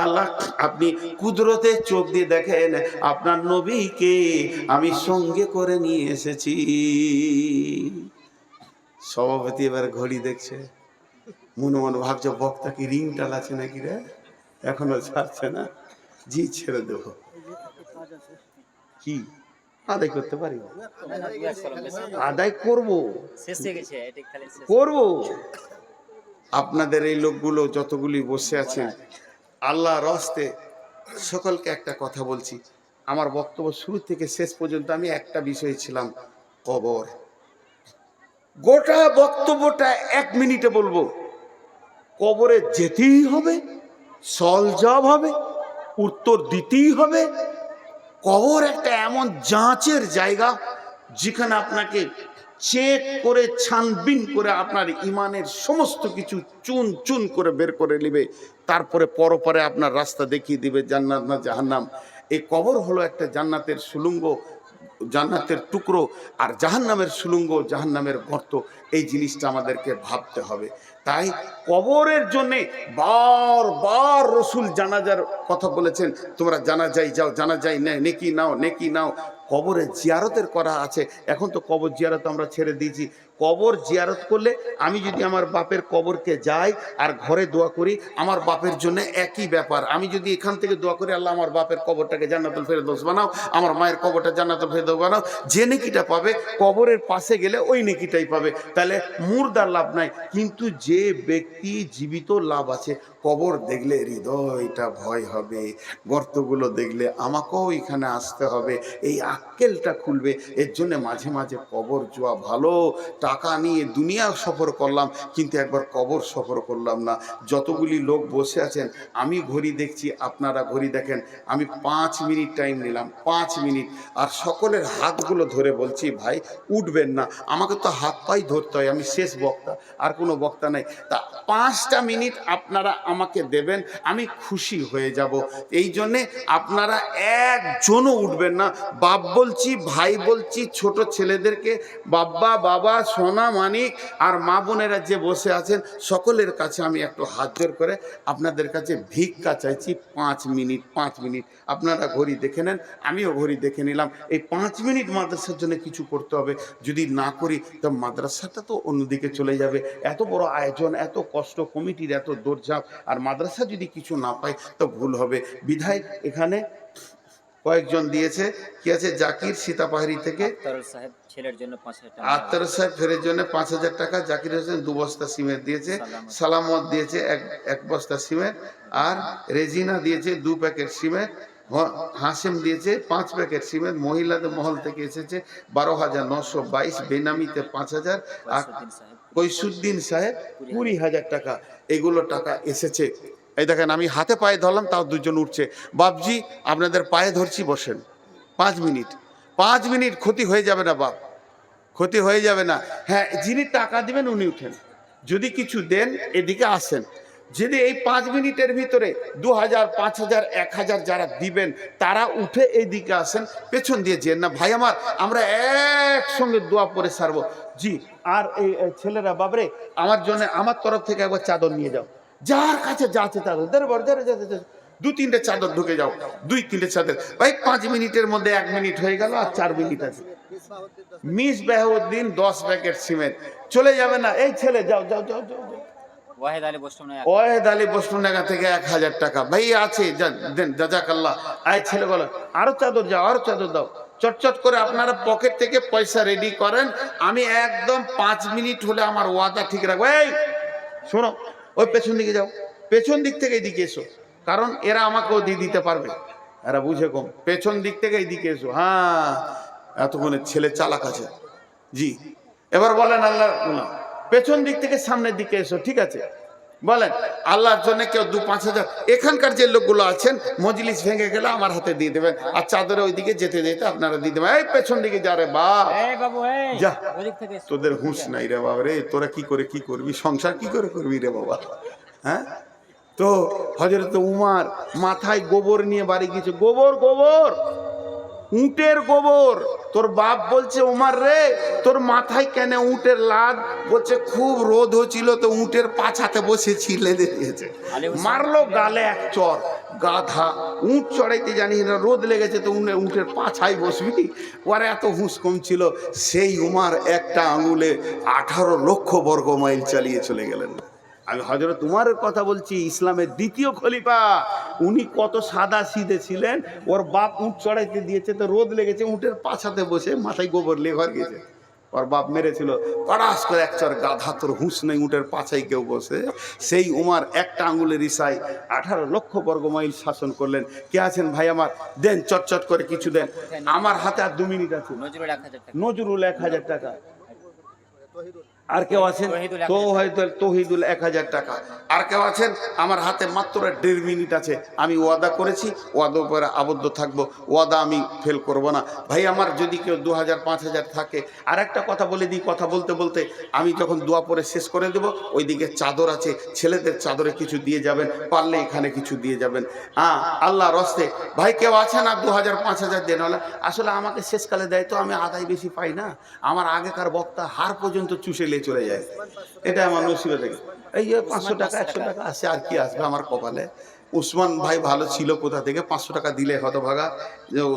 Speaker 1: আল্লাহ আপনি কুদরতে চোখ দিয়ে দেখেন আপনার নবীকে আমি সঙ্গে করে নিয়ে এসেছি। সভাপতি এবার ঘড়ি দেখছে, মনে মনে ভাবছে বক্তা কি রিং টালাছে নাকি রে, এখনো ছাড়ছে না, জি ছেড়ে দেবো। কি আদায় করতে পারি? আদায় করবো। আপনাদের এই লোকগুলো যতগুলি বসে আছেন, আল্লাহর হস্তে সকলকে একটা কথা বলছি। আমার বক্তব্য শুরু থেকে শেষ পর্যন্ত আমি একটা বিষয় ছিলাম, কবর। গোটা বক্তব্যটা 1 মিনিটে বলবো। কবরে যেতেই হবে, সল জবাব হবে, উত্তর দিতেই হবে। কবর একটা এমন যাঁচের জায়গা যেখানে আপনাকে চেক করে ছানবিন করে আপনার ইমানের সমস্ত কিছু চুন চুন করে বের করে নেবে, তারপরে পরপরে আপনার রাস্তা দেখিয়ে দিবে জান্নাত না জাহান্নাম। এই কবর হলো একটা জান্নাতের সুলঙ্গ, জান্নাতের টুকরো, আর জাহান্নামের সুলঙ্গ, জাহান্নামের গর্ত। এই জিনিসটা আমাদেরকে ভাবতে হবে। তাই কবরের জন্যে বারবার রসুল জানাজার কথা বলেছেন, তোমরা জানাজাই যাও, জানাজাই নেকি নাও, নেকি নাও। কবরে জিয়ারতের করা আছে। এখন তো কবর জিয়ারত আমরা ছেড়ে দিয়েছি। কবর জিয়ারত করলে আমি যদি আমার বাপের কবরকে যাই আর ঘরে দোয়া করি, আমার বাপের জন্য একই ব্যাপার। আমি যদি এখান থেকে দোয়া করি আল্লাহ আমার বাপের কবরটাকে জান্নাতুল ফেরদৌস বানাও, আমার মায়ের কবরটা জান্নাতুল ফেরদৌস বানাও, যে নেকিটা পাবে কবরের পাশে গেলে ওই নেকিটাই পাবে। তাহলে মুর্দার লাভ নাই, কিন্তু যে ব্যক্তি জীবিত লাভ আছে। কবর দেখলে হৃদয়টা ভয় হবে, গর্তগুলো দেখলে আমাকেও এখানে আসতে হবে, এই আক্কেলটা খুলবে। এর জন্য মাঝে মাঝে কবর যাওয়া ভালো। টাকা নিয়ে দুনিয়া সফর করলাম কিন্তু একবার কবর সফর করলাম না। যতগুলি লোক বসে আছেন, আমি ঘড়ি দেখছি, আপনারা ঘড়ি দেখেন। আমি 5 মিনিট টাইম নিলাম, 5 মিনিট। আর সকলের হাতগুলো ধরে বলছি ভাই উঠবেন না, আমাকে তো হাত পাই ধরতে হয়, আমি শেষ বক্তা, আর কোনো বক্তা নাই। তা 5টা মিনিট আপনারা আমাকে দেবেন, আমি খুশি হয়ে যাব। এই জন্যে আপনারা একজনও উঠবেন না। বাপ বলছি, ভাই বলছি, ছোট ছেলেদেরকে বাবা বাবা সোনা মানিক আর মা বোনেরা যে বসে আছেন সকলের কাছে আমি একটু হাত জোর করে আপনাদের কাছে ভিক্ষা চাইছি 5 মিনিট। 5 মিনিট আপনারা ঘড়ি দেখে নেন, আমিও ঘড়ি দেখে নিলাম। এই 5 মিনিট মাদ্রাসার জন্য কিছু করতে হবে, যদি না করি তো মাদ্রাসাটা তো অন্যদিকে চলে যাবে। এত বড় আয়োজন, এত কষ্ট, কমিটির এত দৌড়ঝাঁপ, আর মাদ্রাসা যদি কিছু না পায় তো ভুল হবে। বিধায় এখানে কয়েকজন দিয়েছে, কি আছে, জাকির সীতাপাহাড়ি থেকে
Speaker 2: ছেলের জন্য 5,000 টাকা,
Speaker 1: আক্তার সাহেব ছেলের জন্য 5,000 টাকা, জাকির হোসেন 2 বস্তা সিমেন্ট দিয়েছে, সালামত দিয়েছে এক বস্তা সিমেন্ট, আর রেজিনা দিয়েছে 2 প্যাকেট সিমেন্ট, হাসিম দিয়েছে 5 প্যাকেট সিমেন্ট, মহিলাদের মহল থেকে এসেছে 12,922, বেনামিতে 5,000, আর কৈসুদ্দিন সাহেব 20,000 টাকা। এগুলো টাকা এসেছে। এই দেখেন আমি হাতে পায়ে ধরলাম, তাও 2 জন উঠছে। বাপজি আপনাদের পায়ে ধরছি, বসেন। 5 মিনিট, 5 মিনিট, ক্ষতি হয়ে যাবে না বাপ, ক্ষতি হয়ে যাবে না। হ্যাঁ, যিনি টাকা দিবেন উনি উঠেন, যদি কিছু দেন এদিকে আসেন। যদি এই 5 মিনিটের ভিতরে 2,000, 5,000, 1,000 যারা দিবেন তারা উঠে এইদিকে আসেন, পেছন দিয়ে যেন না। ভাই আমার, আমরা একসঙ্গে দোয়া পরে সারবো। জি, আর এই ছেলেরা বাবরে আমার জন্য, আমার তরফ থেকে একবার চাদর নিয়ে যাও, যার কাছে যা আছে চাদর, 2-3টে চাদর ঢুকে যাও, 2-3টে চাদর। ভাই 5 মিনিটের মধ্যে 1 মিনিট হয়ে গেল, আর 4 মিনিট আছে। মিস বাহাউদ্দিন 10 প্যাকেট সিমেন্ট, চলে যাবে না। এই ছেলে যাও যাও যাও যাও। ওয়াহেদ আলী বসুনাগা থেকে 1,000 টাকা। ভাই আছে, দেন, জাজাকাল্লাহ। এই ছেলে বলো আরো চাদর যাও, আরো চাদর দাও। চটচট করে আপনারা পকেট থেকে পয়সা রেডি করেন। আমি একদম 5 মিনিট হলে আমার ওয়াদা ঠিক রাখবো। এই শোনো, ওই পেছন দিকে যাও, পেছন দিক থেকে এইদিকে এসো, কারণ এরা আমাকেও দিয়ে দিতে পারবে, এরা বুঝে কম। পেছন দিক থেকে এইদিকে এসো। হ্যাঁ, এতক্ষণে ছেলে চালাক আছে। জি, এবার বলেন আল্লাহ, পেছন দিক থেকে সামনের দিকে এসো, ঠিক আছে? বলেন আল্লাহর জন্য কেউ 2-5,000, এখানকার যে লোকগুলো আছেন, মজলিস ভেঙে গেলে আমার হাতে দিয়ে দেবেন, আর চাদরে ওইদিকে যেতে যেতে আপনারা দিয়ে দেবেন। এই পেছন দিকে যা রে বাপ, যা, তোদের হুঁশ নাই রে বাবা রে, তোরা কি করে কি করবি, সংসার কি করে করবি রে বাবা? হ্যাঁ, তো হযরত উমর মাথায় গোবর নিয়ে বাড়ি গিয়েছে। গোবর, গোবর, উটের গোবর। তোর বাপ বলছে, উমর রে তোর মাথায় কেন উটের লাদ? বলছে খুব রোদ হচ্ছিল তো উটের পাছাতে বসে ছিলে দিয়েছে। মারলো গালে এক চর। গাধা, উট চড়াইতে জানিস না, রোদ লেগেছে তো উটের পাছায় বসবি? ওরা এত হুঁশ কম ছিল। সেই উমর একটা আঙুলে 18 লক্ষ বর্গ মাইল চালিয়ে চলে গেলেন। আমি হযরত উমরের কথা বলছি, ইসলামের দ্বিতীয় খলিফা। উনি কত সাদা সিধে ছিলেন। ওর বাপ উট চড়াইতে দিয়েছে তো রোদ লেগেছে, উটের পাছাতে বসে মাথায় গোবর লে ঘর গেছে। ওর বাপ মেরেছিল, পড়াস করে এক চর। গাধা, তোর হুঁশ নেই, উটের পাছায় কেউ বসে? সেই উমর একটা আঙুলের ইশারায় 18 লক্ষ বর্গ মাইল শাসন করলেন। কে আছেন ভাই আমার? দেন, চটচট করে কিছু দেন। আমার হাতে আর 2 মিনিট আছে। নজরুল 1,000 টাকা। আর কেউ আছেন? তৌহিদুল 1,000 টাকা। আর কেউ আছেন? আমার হাতে মাত্র 1.5 মিনিট আছে। আমি ওয়াদা করেছি, ওয়াদা উপরে আবদ্ধ থাকবো, ওয়াদা আমি ফেল করব না। ভাই আমার, যদি কেউ 2,000, 5,000 থাকে। আর একটা কথা বলে দিই, কথা বলতে বলতে আমি যখন দোয়া পরে শেষ করে দেবো, ওইদিকে চাদর আছে, ছেলেদের চাদরে কিছু দিয়ে যাবেন, পারলে এখানে কিছু দিয়ে যাবেন। হ্যাঁ, আল্লাহর রাস্তে। ভাই কেউ আছে না 2,000, 5,000 দেন? আসলে আমাকে শেষকালে দেয় তো, আমি আদায় বেশি পাই না। আমার আগেকার বক্তা হার পর্যন্ত চুষে নিয়ে চলে যায়, এটা আমার নসিবে থেকে। এই 500 টাকা, 100 টাকা আসে, আর কি আসবে আমার কপালে? উসমান ভাই ভালো ছিল, কোথা থেকে 500 টাকা দিলে হতভাগা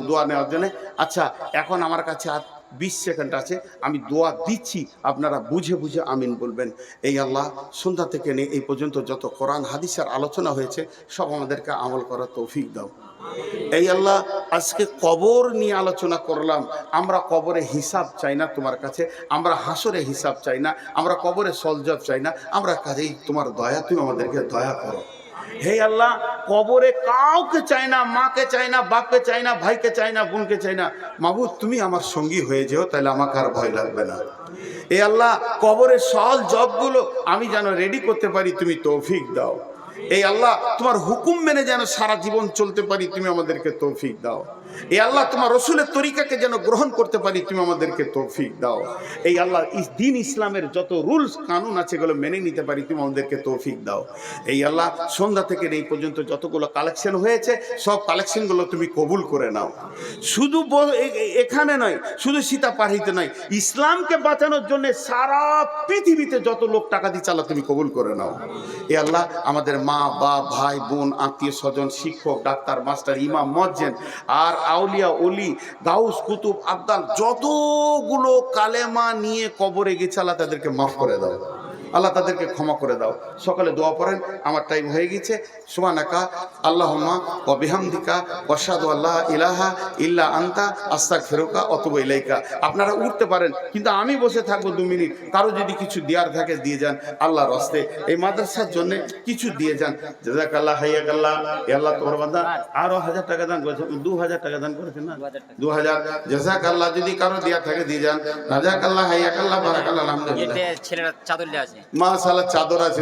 Speaker 1: দোয়া নেওয়ার জন্য। আচ্ছা, এখন আমার কাছে আর 20 সেকেন্ড আছে, আমি দোয়া দিচ্ছি, আপনারা বুঝে বুঝে আমিন বলবেন। এই আল্লাহ, সন্ধ্যা থেকে নিয়ে এই পর্যন্ত যত কোরআন হাদিসের আলোচনা হয়েছে সব আমাদেরকে আমল করার তৌফিক দাও। এই আল্লাহ, আজকে কবর নিয়ে আলোচনা করলাম। আমরা কবরে হিসাব চাই না তোমার কাছে, আমরা হাসরে হিসাব চাই না, আমরা কবরে সলজব চাই না। আমরা কাজেই তোমার দয়া, তুমি আমাদেরকে দয়া করো। হে আল্লাহ, কবরে কাউকে চাই না, মাকে চাই না, বাপকে চাই না, ভাইকে চাই না, বোনকে চাই না। মাবুদ, তুমি আমার সঙ্গী হয়ে যেও, তাহলে আমাকে আর ভয় লাগবে না। এ আল্লাহ, কবরের সল জবগুলো আমি যেন রেডি করতে পারি, তুমি তৌফিক দাও। এই আল্লাহ তোমার হুকুম মেনে যেন সারা জীবন চলতে পারি, তুমি আমাদেরকে তৌফিক দাও। এই আল্লাহ তোমার রসুলের তরিকাকে যেন গ্রহণ করতে পারি, তুমি আমাদেরকে তৌফিক দাও। এই আল্লাহ দিন ইসলামের যত রুলস কানুন আছে এগুলো মেনে নিতে পারি, তুমি আমাদেরকে তৌফিক দাও। এই আল্লাহ সন্ধ্যা থেকে এই পর্যন্ত যতগুলো কালেকশন হয়েছে সব কালেকশনগুলো তুমি কবুল করে নাও। শুধু এখানে নয়, শুধু সীতাপাড়িতে নয়, ইসলামকে বাঁচানোর জন্য সারা পৃথিবীতে যত লোক টাকা দিচ্ছে আল্লাহ তুমি কবুল করে নাও। এ আল্লাহ আমাদের মা বাপ ভাই বোন আত্মীয় স্বজন শিক্ষক ডাক্তার মাস্টার ইমাম মুয়াজ্জিন আর আউলিয়া ওলি গাউস কুতুব আবদাল যতগুলো কালেমা নিয়ে কবরে গেছে আল্লাহ তাদেরকে মাফ করে দাও, আল্লাহ তাদেরকে ক্ষমা করে দাও। সকালে দোয়া পড়েন, আমার টাইম হয়ে গেছে। সুবহানাকা আল্লাহুম্মা ওয়া বিহামদিকা ওয়া আশহাদু আল্লা ইলাহা ইল্লা আনতা আস্তাগফিরুকা ওয়া আতুবু ইলাইকা। আপনারা উঠতে পারেন, কিন্তু আমি বসে থাকবো 2 মিনিট। কারো যদি কিছু দেওয়ার থাকে দিয়ে যান আল্লাহর রাস্তে, এই মাদ্রাসার জন্য কিছু দিয়ে যান। জাযাকাল্লাহ হাইয়াকাল্লাহ। এ আল্লাহ তোমার বান্দা আরো 1000 টাকা দান করেছেন, 2000 টাকা দান করেছেন না, 2000 জাযাকাল্লাহ। যদি কারো দেওয়ার থাকে দিয়ে যান। জাযাকাল্লাহ হাইয়াকাল্লাহ বারাকাল্লাহ আলহামদুলিল্লাহ।
Speaker 2: এতে ছেলেরা চাদর লিয়ে আছে,
Speaker 1: মাশাআল্লাহ চাদর আছে।